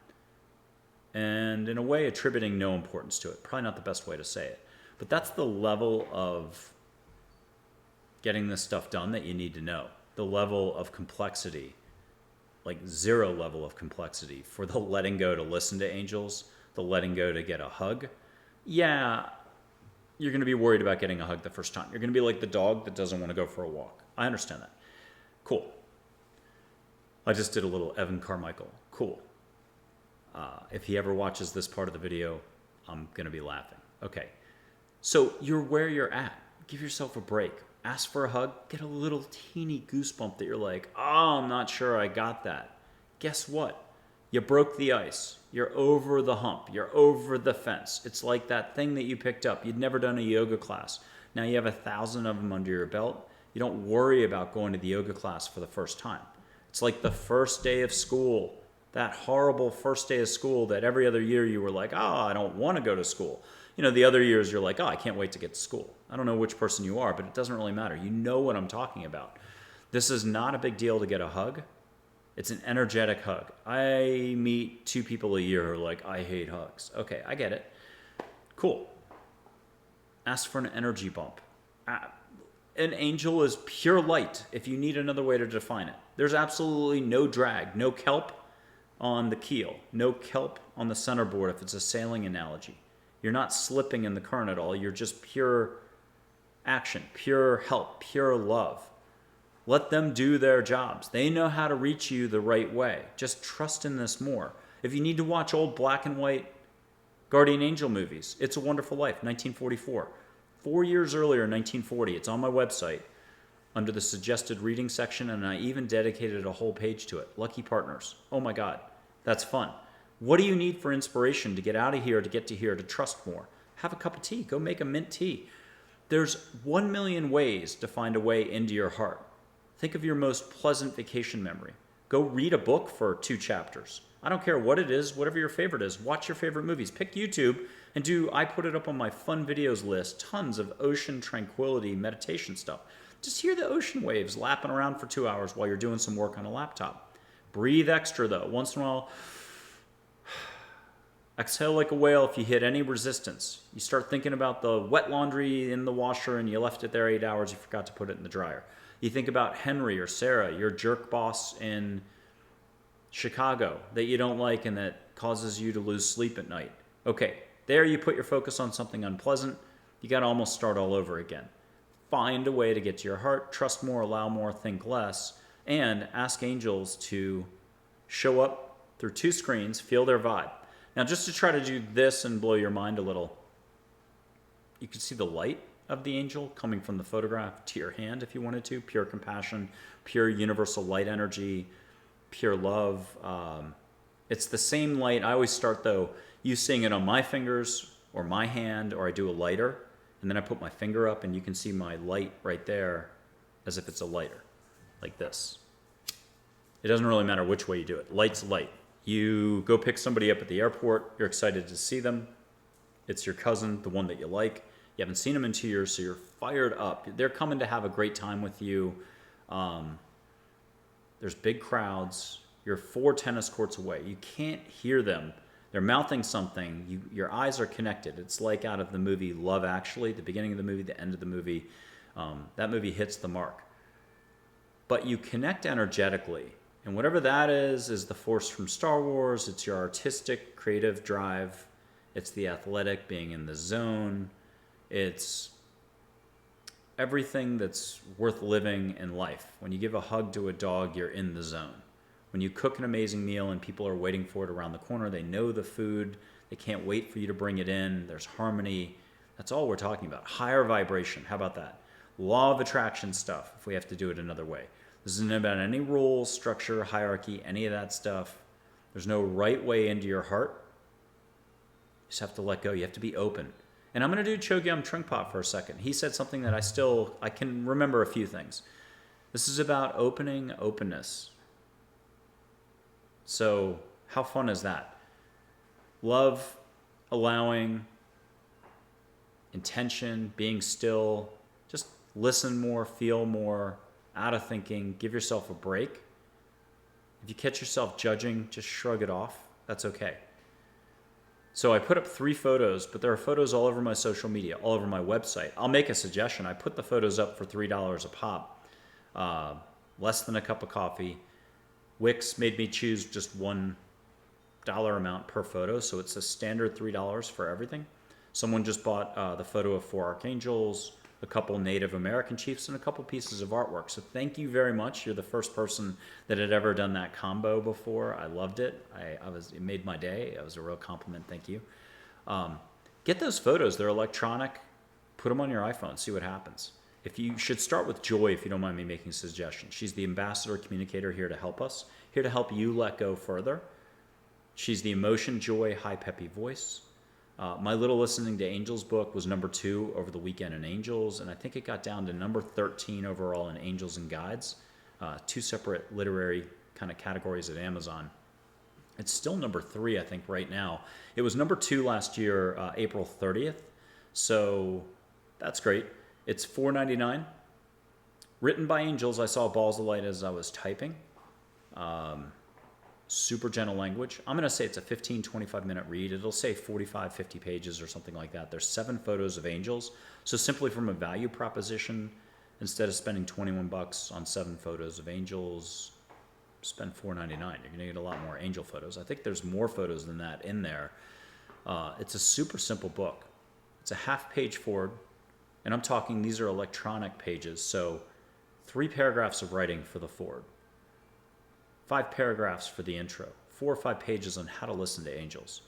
Speaker 1: And in a way, attributing no importance to it. Probably not the best way to say it. But that's the level of getting this stuff done that you need to know. The level of complexity, like 0 level of complexity for the letting go to listen to angels, the letting go to get a hug. Yeah, you're going to be worried about getting a hug the first time. You're going to be like the dog that doesn't want to go for a walk. I understand that. Cool. I just did a little Evan Carmichael. Cool. If he ever watches this part of the video, I'm going to be laughing. Okay. So you're where you're at. Give yourself a break. Ask for a hug. Get a little teeny goosebump that you're like, oh, I'm not sure I got that. Guess what? You broke the ice. You're over the hump. You're over the fence. It's like that thing that you picked up. You'd never done a yoga class. Now you have 1,000 of them under your belt. You don't worry about going to the yoga class for the first time. It's like the first day of school. That horrible first day of school that every other year you were like, I don't want to go to school. The other years you're like, I can't wait to get to school. I don't know which person you are, but it doesn't really matter. You know what I'm talking about. This is not a big deal to get a hug. It's an energetic hug. I meet 2 people a year who are like, I hate hugs. Okay, I get it. Cool. Ask for an energy bump. An angel is pure light, if you need another way to define it. There's absolutely no drag, no kelp on the keel, no kelp on the centerboard if it's a sailing analogy. You're not slipping in the current at all. You're just pure action, pure help, pure love. Let them do their jobs. They know how to reach you the right way. Just trust in this more. If you need to watch old black and white guardian angel movies, It's a Wonderful Life, 1944. 4 years earlier, 1940. It's on my website under the suggested reading section, and I even dedicated a whole page to it. Lucky Partners. Oh my God, that's fun. What do you need for inspiration to get out of here, to get to here, to trust more? Have a cup of tea. Go make a mint tea. There's 1,000,000 ways to find a way into your heart. Think of your most pleasant vacation memory. Go read a book for 2 chapters. I don't care what it is, whatever your favorite is. Watch your favorite movies. Pick YouTube and I put it up on my fun videos list, tons of ocean tranquility meditation stuff. Just hear the ocean waves lapping around for 2 hours while you're doing some work on a laptop. Breathe extra though. Once in a while, exhale like a whale if you hit any resistance. You start thinking about the wet laundry in the washer and you left it there 8 hours, you forgot to put it in the dryer. You think about Henry or Sarah, your jerk boss in Chicago that you don't like and that causes you to lose sleep at night. Okay, there you put your focus on something unpleasant. You got to almost start all over again. Find a way to get to your heart, trust more, allow more, think less, and ask angels to show up through 2 screens, feel their vibe. Now, just to try to do this and blow your mind a little, you can see the light of the angel coming from the photograph to your hand if you wanted to. Pure compassion, pure universal light energy, pure love. It's the same light. I always start, though, you seeing it on my fingers or my hand, or I do a lighter, and then I put my finger up, and you can see my light right there as if it's a lighter, like this. It doesn't really matter which way you do it. Light's light. You go pick somebody up at the airport. You're excited to see them. It's your cousin, the one that you like. You haven't seen them in 2 years, so you're fired up. They're coming to have a great time with you. There's big crowds. You're 4 tennis courts away. You can't hear them. They're mouthing something. Your eyes are connected. It's like out of the movie Love Actually, the beginning of the movie, the end of the movie. That movie hits the mark. But you connect energetically. And whatever that is the force from Star Wars. It's your artistic, creative drive. It's the athletic, being in the zone. It's everything that's worth living in life. When you give a hug to a dog, you're in the zone. When you cook an amazing meal and people are waiting for it around the corner, they know the food, they can't wait for you to bring it in, there's harmony. That's all we're talking about. Higher vibration, how about that? Law of attraction stuff, if we have to do it another way. This isn't about any rules, structure, hierarchy, any of that stuff. There's no right way into your heart. You just have to let go. You have to be open. And I'm going to do Chogyam Trungpa for a second. He said something that I can remember a few things. This is about opening openness. So how fun is that? Love, allowing, intention, being still, just listen more, feel more, out of thinking, give yourself a break. If you catch yourself judging, just shrug it off. That's okay. So I put up 3 photos, but there are photos all over my social media, all over my website. I'll make a suggestion. I put the photos up for $3 a pop, less than a cup of coffee. Wix made me choose just $1 amount per photo, so it's a standard $3 for everything. Someone just bought the photo of 4 archangels, a couple Native American chiefs, and a couple pieces of artwork. So thank you very much. You're the first person that had ever done that combo before. I loved it. It made my day. It was a real compliment. Thank you. Get those photos. They're electronic. Put them on your iPhone. See what happens. You should start with Joy, if you don't mind me making a suggestion. She's the ambassador communicator here to help us, here to help you let go further. She's the emotion, joy, high peppy voice. My Little Listening to Angels book was number 2 over the weekend in Angels, and I think it got down to number 13 overall in Angels and Guides. 2 separate literary kind of categories at Amazon. It's still number 3, I think, right now. It was number 2 last year, April 30th, so that's great. It's $4.99. Written by angels. I saw balls of light as I was typing. Super gentle language. I'm going to say it's a 15, 25-minute read. It'll say 45, 50 pages or something like that. There's 7 photos of angels. So simply from a value proposition, instead of spending $21 on 7 photos of angels, spend $4.99. You're going to get a lot more angel photos. I think there's more photos than that in there. It's a super simple book. It's a half-page forward, and I'm talking these are electronic pages. So 3 paragraphs of writing for the forward. 5 paragraphs for the intro, 4 or 5 pages on how to listen to angels,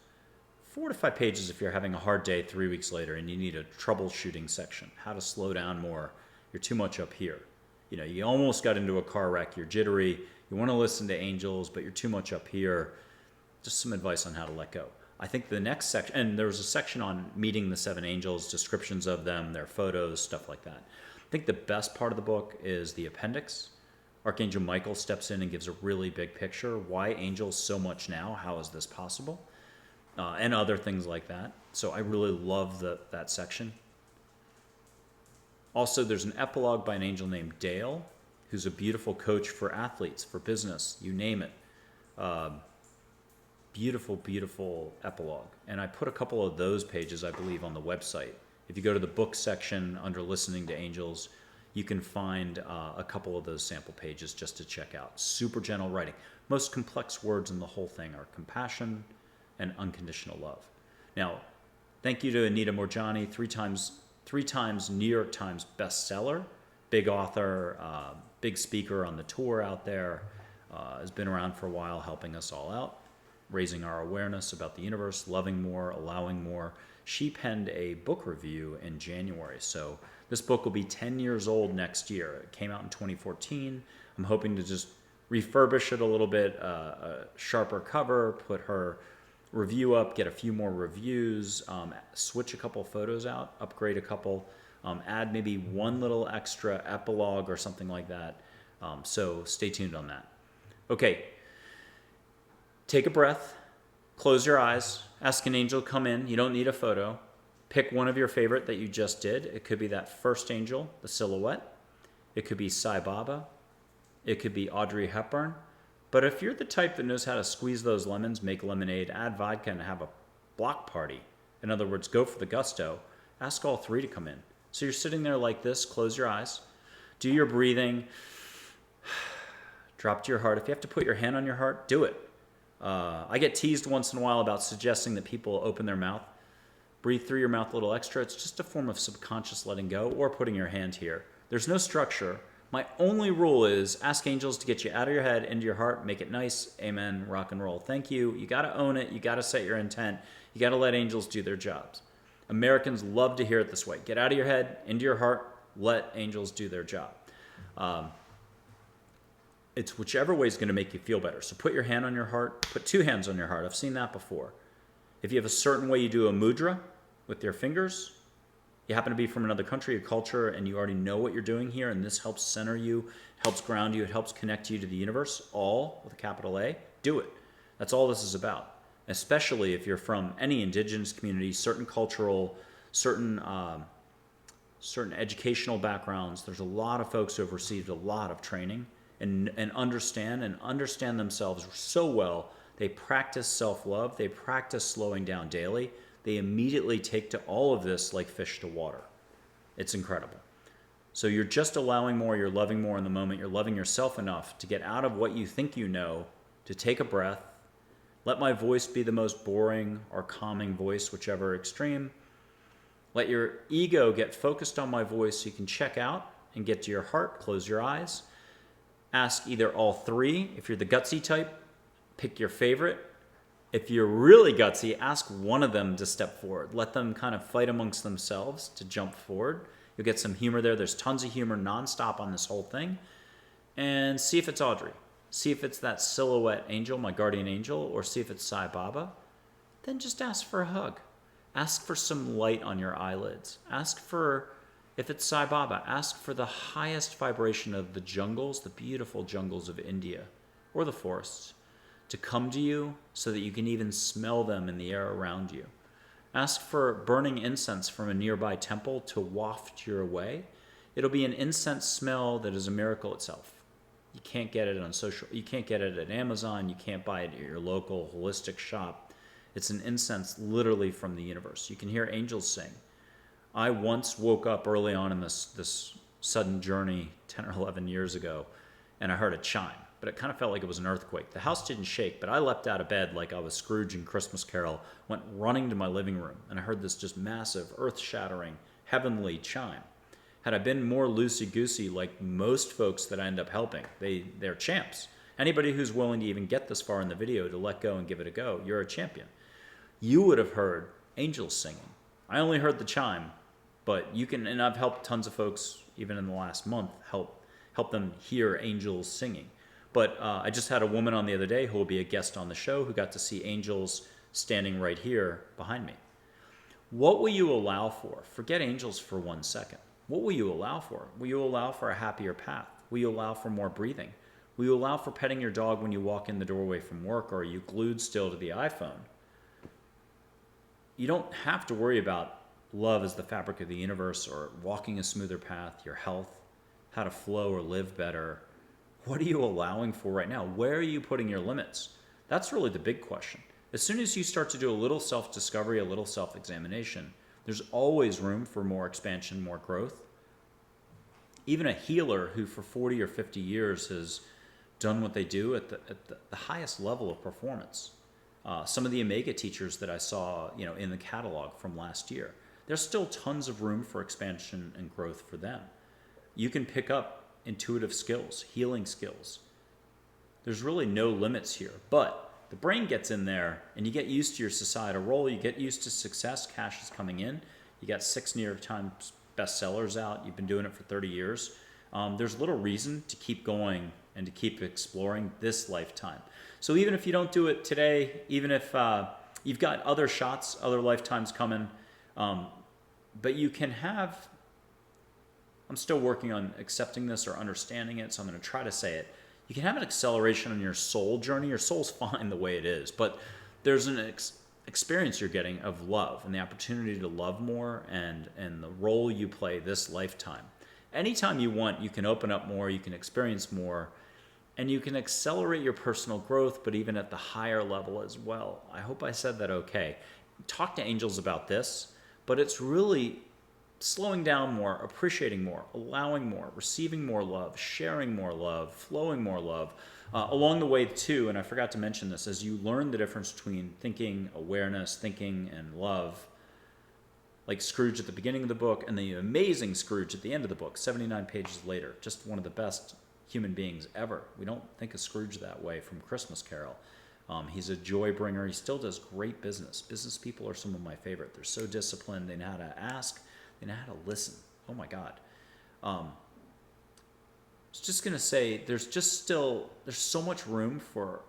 Speaker 1: 4 to 5 pages if you're having a hard day 3 weeks later and you need a troubleshooting section, how to slow down more, you're too much up here. You almost got into a car wreck, you're jittery, you want to listen to angels, but you're too much up here. just some advice on how to let go. I think the next section, and there was a section on meeting the 7 angels, descriptions of them, their photos, stuff like that. I think the best part of the book is the appendix. Archangel Michael steps in and gives a really big picture. Why angels so much now? How is this possible? And other things like that. So I really love that section. Also, there's an epilogue by an angel named Dale, who's a beautiful coach for athletes, for business, you name it. Beautiful, beautiful epilogue. And I put a couple of those pages, I believe, on the website. If you go to the book section under Listening to Angels, you can find a couple of those sample pages just to check out. Super gentle writing. Most complex words in the whole thing are compassion and unconditional love. Now, thank you to Anita Morjani, three times New York Times bestseller, big author, big speaker on the tour out there, has been around for a while helping us all out, raising our awareness about the universe, loving more, allowing more. She penned a book review in January, so this book will be 10 years old next year. It came out in 2014. I'm hoping to just refurbish it a little bit, a sharper cover, put her review up, get a few more reviews, switch a couple photos out, upgrade a couple, add maybe one little extra epilogue or something like that. So stay tuned on that. Okay, take a breath, close your eyes, ask an angel to come in. You don't need a photo. Pick one of your favorite that you just did. It could be that first angel, the silhouette. It could be Sai Baba. It could be Audrey Hepburn. But if you're the type that knows how to squeeze those lemons, make lemonade, add vodka, and have a block party, in other words, go for the gusto, ask all 3 to come in. So you're sitting there like this, close your eyes, do your breathing, drop to your heart. If you have to put your hand on your heart, do it. I get teased once in a while about suggesting that people open their mouth. Breathe through your mouth a little extra. It's just a form of subconscious letting go, or putting your hand here. There's no structure. My only rule is ask angels to get you out of your head, into your heart, make it nice. Amen, rock and roll. Thank you. You got to own it. You got to set your intent. You got to let angels do their jobs. Americans love to hear it this way. Get out of your head, into your heart, let angels do their job. It's whichever way is going to make you feel better. So put your hand on your heart, put 2 hands on your heart. I've seen that before. If you have a certain way you do a mudra with your fingers, you happen to be from another country or culture, and you already know what you're doing here, and this helps center you, helps ground you, it helps connect you to the universe, all with a capital A, do it. That's all this is about. Especially if you're from any indigenous community, certain cultural, certain educational backgrounds. There's a lot of folks who have received a lot of training and understand themselves so well. They practice self-love. They practice slowing down daily. They immediately take to all of this like fish to water. It's incredible. So you're just allowing more, you're loving more in the moment, you're loving yourself enough to get out of what you think you know, to take a breath, let my voice be the most boring or calming voice, whichever extreme. Let your ego get focused on my voice so you can check out and get to your heart, close your eyes. Ask either all 3. If you're the gutsy type, pick your favorite. If you're really gutsy, ask one of them to step forward. Let them kind of fight amongst themselves to jump forward. You'll get some humor there. There's tons of humor nonstop on this whole thing. And see if it's Audrey. See if it's that silhouette angel, my guardian angel, or see if it's Sai Baba. Then just ask for a hug. Ask for some light on your eyelids. Ask for, if it's Sai Baba, ask for the highest vibration of the jungles, the beautiful jungles of India, or the forests, to come to you so that you can even smell them in the air around you. Ask for burning incense from a nearby temple to waft your way. It'll be an incense smell that is a miracle itself. You can't get it on you can't get it at Amazon, you can't buy it at your local holistic shop. It's an incense literally from the universe. You can hear angels sing. I once woke up early on in this sudden journey 10 or 11 years ago, and I heard a chime. But it kind of felt like it was an earthquake. The house didn't shake, but I leapt out of bed like I was Scrooge in Christmas Carol, went running to my living room, and I heard this just massive, earth-shattering, heavenly chime. Had I been more loosey-goosey like most folks that I end up helping, they're champs. Anybody who's willing to even get this far in the video to let go and give it a go, you're a champion. You would have heard angels singing. I only heard the chime, but you can, and I've helped tons of folks, even in the last month, help them hear angels singing. But I just had a woman on the other day who will be a guest on the show who got to see angels standing right here behind me. What will you allow for? Forget angels for 1 second. What will you allow for? Will you allow for a happier path? Will you allow for more breathing? Will you allow for petting your dog when you walk in the doorway from work, or are you glued still to the iPhone? You don't have to worry about love as the fabric of the universe, or walking a smoother path, your health, how to flow or live better. What are you allowing for right now? Where are you putting your limits? That's really the big question. As soon as you start to do a little self-discovery, a little self-examination, there's always room for more expansion, more growth. Even a healer who for 40 or 50 years has done what they do at the highest level of performance. Some of the Omega teachers that I saw, in the catalog from last year, there's still tons of room for expansion and growth for them. You can pick up intuitive skills, healing skills. There's really no limits here, but the brain gets in there and you get used to your societal role. You get used to success. Cash is coming in. You got 6 New York Times bestsellers out. You've been doing it for 30 years. There's little reason to keep going and to keep exploring this lifetime. So even if you don't do it today, even if you've got other shots, other lifetimes coming, but you can have, I'm still working on accepting this or understanding it, so I'm going to try to say it. You can have an acceleration on your soul journey. Your soul's fine the way it is, but there's an experience you're getting of love and the opportunity to love more and the role you play this lifetime. Anytime you want, you can open up more, you can experience more, and you can accelerate your personal growth, but even at the higher level as well. I hope I said that okay. Talk to angels about this, but it's really slowing down more, appreciating more, allowing more, receiving more love, sharing more love, flowing more love. Along the way too, and I forgot to mention this, as you learn the difference between thinking, awareness, thinking, and love, like Scrooge at the beginning of the book and the amazing Scrooge at the end of the book, 79 pages later, just one of the best human beings ever. We don't think of Scrooge that way from Christmas Carol. He's a joy bringer. He still does great business. Business people are some of my favorite. They're so disciplined. They know how to ask. They know how to listen. Oh my God. I was just going to say, there's so much room for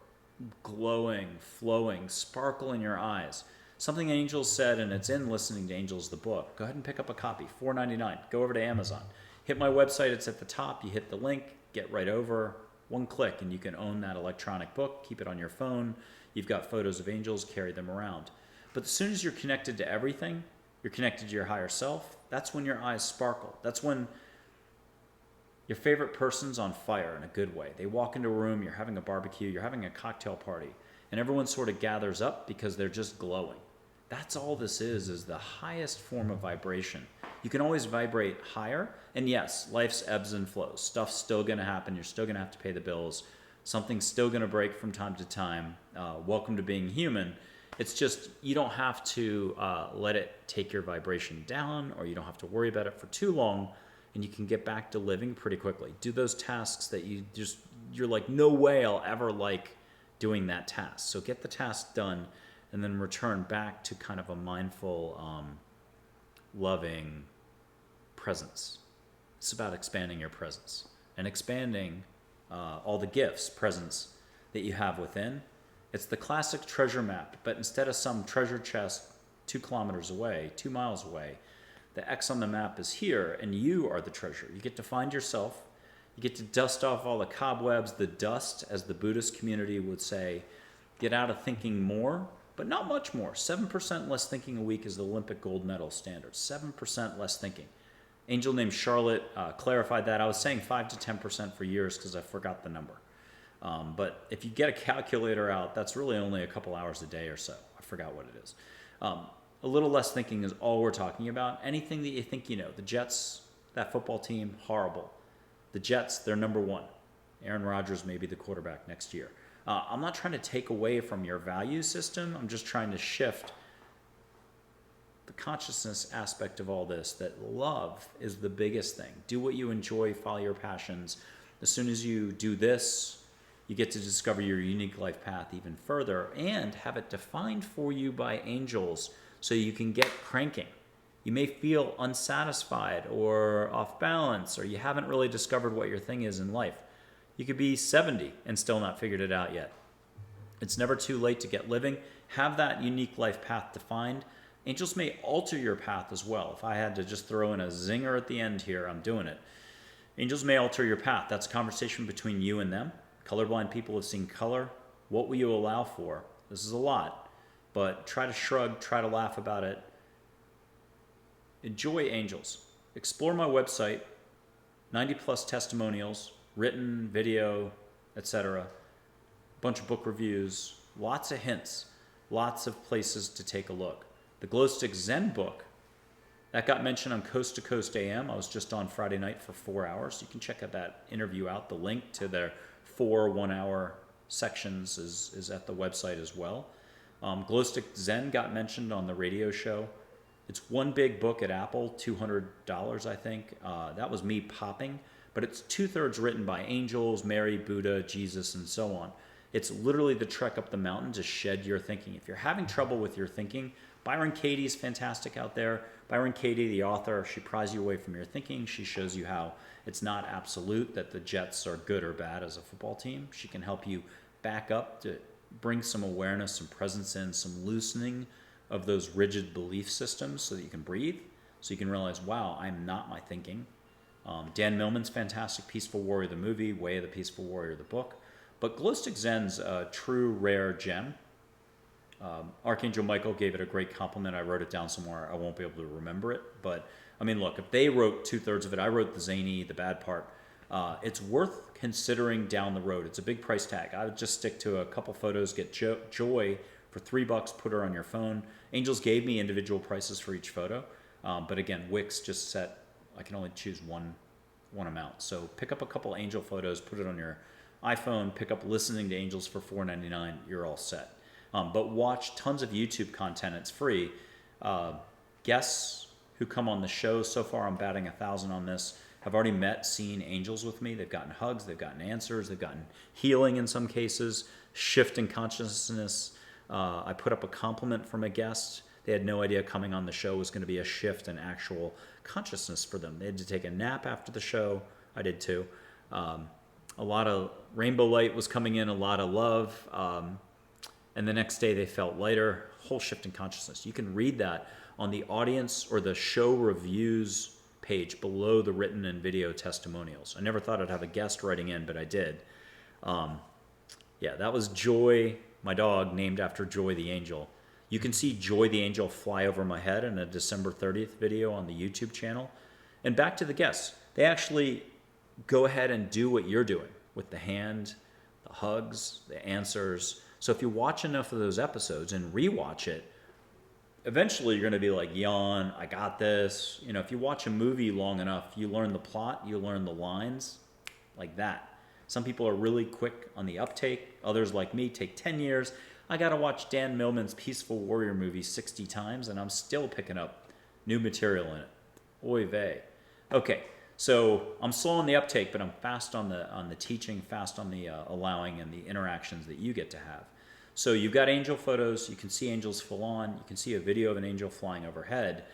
Speaker 1: glowing, flowing, sparkle in your eyes. Something angels said, and it's in Listening to Angels, the book. Go ahead and pick up a copy, $4.99. Go over to Amazon. Hit my website. It's at the top. You hit the link, get right over, one click, and you can own that electronic book. Keep it on your phone. You've got photos of angels. Carry them around. But as soon as you're connected to everything, you're connected to your higher self, that's when your eyes sparkle. That's when your favorite person's on fire in a good way. They walk into a room, you're having a barbecue, you're having a cocktail party, and everyone sort of gathers up because they're just glowing. That's all this is the highest form of vibration. You can always vibrate higher, and yes, life's ebbs and flows. Stuff's still going to happen. You're still going to have to pay the bills. Something's still going to break from time to time. Welcome to being human. It's just, you don't have to let it take your vibration down, or you don't have to worry about it for too long, and you can get back to living pretty quickly. Do those tasks that you're like, no way I'll ever like doing that task. So get the task done and then return back to kind of a mindful, loving presence. It's about expanding your presence and expanding all the gifts, presence that you have within. It's the classic treasure map, but instead of some treasure chest 2 kilometers away, 2 miles away, the X on the map is here, and you are the treasure. You get to find yourself. You get to dust off all the cobwebs, the dust, as the Buddhist community would say. Get out of thinking more, but not much more. 7% less thinking a week is the Olympic gold medal standard. 7% less thinking. Angel named Charlotte clarified that. I was saying 5 to 10% for years because I forgot the number. But if you get a calculator out, that's really only a couple hours a day or so. I forgot what it is. A little less thinking is all we're talking about. Anything that you think you know. The Jets, that football team, horrible. The Jets, they're number 1. Aaron Rodgers may be the quarterback next year. I'm not trying to take away from your value system. I'm just trying to shift the consciousness aspect of all this, that love is the biggest thing. Do what you enjoy, follow your passions. As soon as you do this, you get to discover your unique life path even further and have it defined for you by angels so you can get cranking. You may feel unsatisfied or off balance, or you haven't really discovered what your thing is in life. You could be 70 and still not figured it out yet. It's never too late to get living. Have that unique life path defined. Angels may alter your path as well. If I had to just throw in a zinger at the end here, I'm doing it. Angels may alter your path. That's a conversation between you and them. Colorblind people have seen color. What will you allow for? This is a lot, but try to shrug, try to laugh about it. Enjoy angels. Explore my website, 90 plus testimonials, written, video, etc. Bunch of book reviews, lots of hints, lots of places to take a look. The Glow Stick Zen book, that got mentioned on Coast to Coast AM. I was just on Friday night for 4 hours. You can check out that interview out. The link to their 4 1-hour sections is at the website as well. Glow Stick Zen got mentioned on the radio show. It's one big book at Apple, $200, I think. That was me popping, but it's 2/3 written by angels, Mary, Buddha, Jesus, and so on. It's literally the trek up the mountain to shed your thinking. If you're having trouble with your thinking, Byron Katie's fantastic out there. Byron Katie, the author, she pries you away from your thinking. She shows you how it's not absolute that the Jets are good or bad as a football team. She can help you back up to bring some awareness, some presence in, some loosening of those rigid belief systems so that you can breathe, so you can realize, wow, I'm not my thinking. Dan Millman's fantastic, Peaceful Warrior, the movie, Way of the Peaceful Warrior, the book. But Glow Stick Zen's a true rare gem. Archangel Michael gave it a great compliment. I wrote it down somewhere. I won't be able to remember it. But, I mean, look, if they wrote 2/3 of it, I wrote the zany, the bad part. It's worth considering down the road. It's a big price tag. I would just stick to a couple photos, get Joy for $3, put her on your phone. Angels gave me individual prices for each photo. But again, Wix just set, I can only choose one amount. So pick up a couple angel photos, put it on your iPhone, pick up Listening to Angels for $4.99. You're all set. But watch tons of YouTube content. It's free. Guests who come on the show, so far I'm batting 1,000 on this, have already met, seen angels with me. They've gotten hugs, they've gotten answers, they've gotten healing in some cases, shift in consciousness. I put up a compliment from a guest. They had no idea coming on the show was going to be a shift in actual consciousness for them. They had to take a nap after the show. I did too. A lot of rainbow light was coming in, a lot of love. And the next day they felt lighter, whole shift in consciousness. You can read that on the audience or the show reviews page below the written and video testimonials. I never thought I'd have a guest writing in, but I did. Yeah, that was Joy, my dog, named after Joy the Angel. You can see Joy the Angel fly over my head in a December 30th video on the YouTube channel. And back to the guests. They actually go ahead and do what you're doing with the hand, the hugs, the answers. So if you watch enough of those episodes and rewatch it, eventually you're going to be like, yawn, I got this. You know, if you watch a movie long enough, you learn the plot, you learn the lines, like that. Some people are really quick on the uptake. Others, like me, take 10 years. I got to watch Dan Millman's Peaceful Warrior movie 60 times, and I'm still picking up new material in it. Oy vey. Okay, so I'm slow on the uptake, but I'm fast on the teaching, fast on the allowing and the interactions that you get to have. So you've got angel photos. You can see angels full on. You can see a video of an angel flying overhead.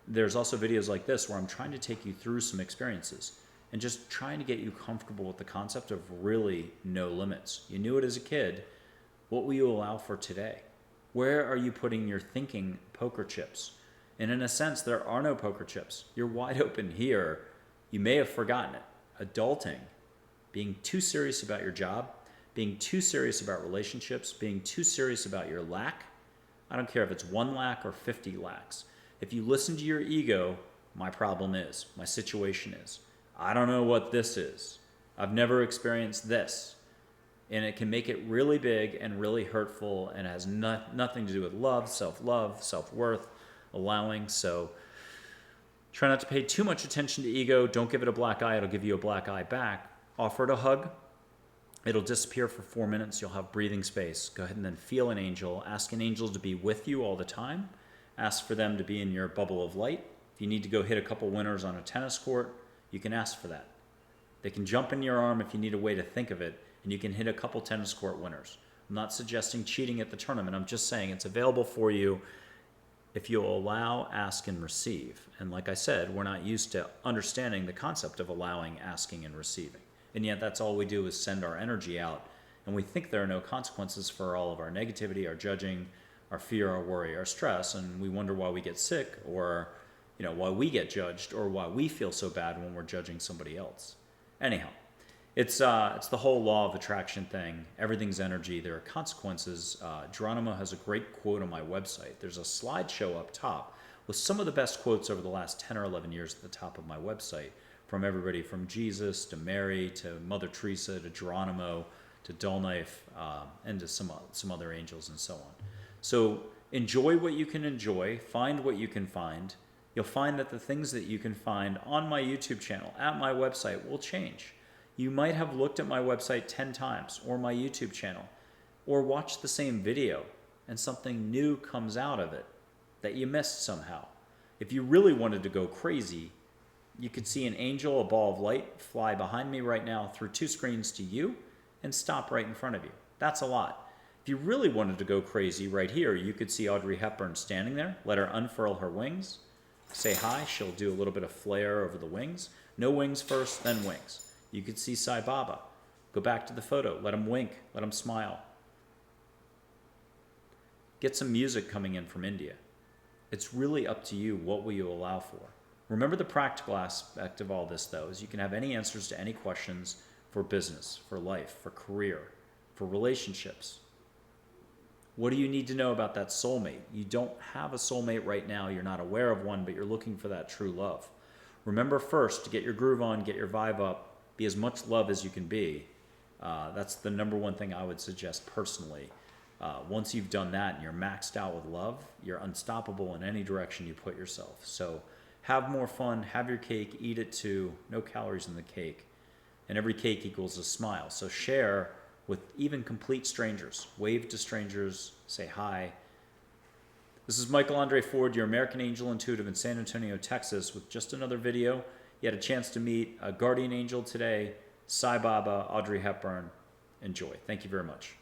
Speaker 1: There's also videos like this where I'm trying to take you through some experiences and just trying to get you comfortable with the concept of really no limits. You knew it as a kid. What will you allow for today? Where are you putting your thinking poker chips? And in a sense, there are no poker chips. You're wide open here. You may have forgotten it. Adulting, being too serious about your job, being too serious about relationships, being too serious about your lack. I don't care if it's 1 lack or 50 lacks. If you listen to your ego, my problem is, my situation is, I don't know what this is. I've never experienced this. And it can make it really big and really hurtful, and it has nothing to do with love, self-worth, allowing. So try not to pay too much attention to ego. Don't give it a black eye. It'll give you a black eye back. Offer it a hug. It'll disappear for 4 minutes. You'll have breathing space. Go ahead and then feel an angel. Ask an angel to be with you all the time. Ask for them to be in your bubble of light. If you need to go hit a couple winners on a tennis court, you can ask for that. They can jump in your arm if you need a way to think of it, and you can hit a couple tennis court winners. I'm not suggesting cheating at the tournament. I'm just saying it's available for you if you allow, ask, and receive. And like I said, we're not used to understanding the concept of allowing, asking, and receiving. And yet that's all we do is send our energy out. And we think there are no consequences for all of our negativity, our judging, our fear, our worry, our stress. And we wonder why we get sick, or why we get judged, or why we feel so bad when we're judging somebody else. Anyhow, it's the whole law of attraction thing. Everything's energy. There are consequences. Geronimo has a great quote on my website. There's a slideshow up top with some of the best quotes over the last 10 or 11 years at the top of my website, from everybody from Jesus to Mary to Mother Teresa to Geronimo to Dullknife, and to some other angels and so on. So enjoy what you can enjoy. Find what you can find. You'll find that the things that you can find on my YouTube channel, at my website, will change. You might have looked at my website 10 times, or my YouTube channel, or watched the same video, and something new comes out of it that you missed somehow. If you really wanted to go crazy, you could see an angel, a ball of light, fly behind me right now through 2 screens to you and stop right in front of you. That's a lot. If you really wanted to go crazy right here, you could see Audrey Hepburn standing there. Let her unfurl her wings. Say hi. She'll do a little bit of flare over the wings. No wings first, then wings. You could see Sai Baba. Go back to the photo. Let him wink. Let him smile. Get some music coming in from India. It's really up to you. What will you allow for? Remember, the practical aspect of all this, though, is you can have any answers to any questions for business, for life, for career, for relationships. What do you need to know about that soulmate? You don't have a soulmate right now. You're not aware of one, but you're looking for that true love. Remember first to get your groove on, get your vibe up, be as much love as you can be. That's the number one thing I would suggest personally. Once you've done that and you're maxed out with love, you're unstoppable in any direction you put yourself. So have more fun, have your cake, eat it too. No calories in the cake. And every cake equals a smile. So share with even complete strangers. Wave to strangers, say hi. This is Michael Andre Ford, your American Angel Intuitive in San Antonio, Texas, with just another video. You had a chance to meet a guardian angel today, Sai Baba, Audrey Hepburn. Enjoy. Thank you very much.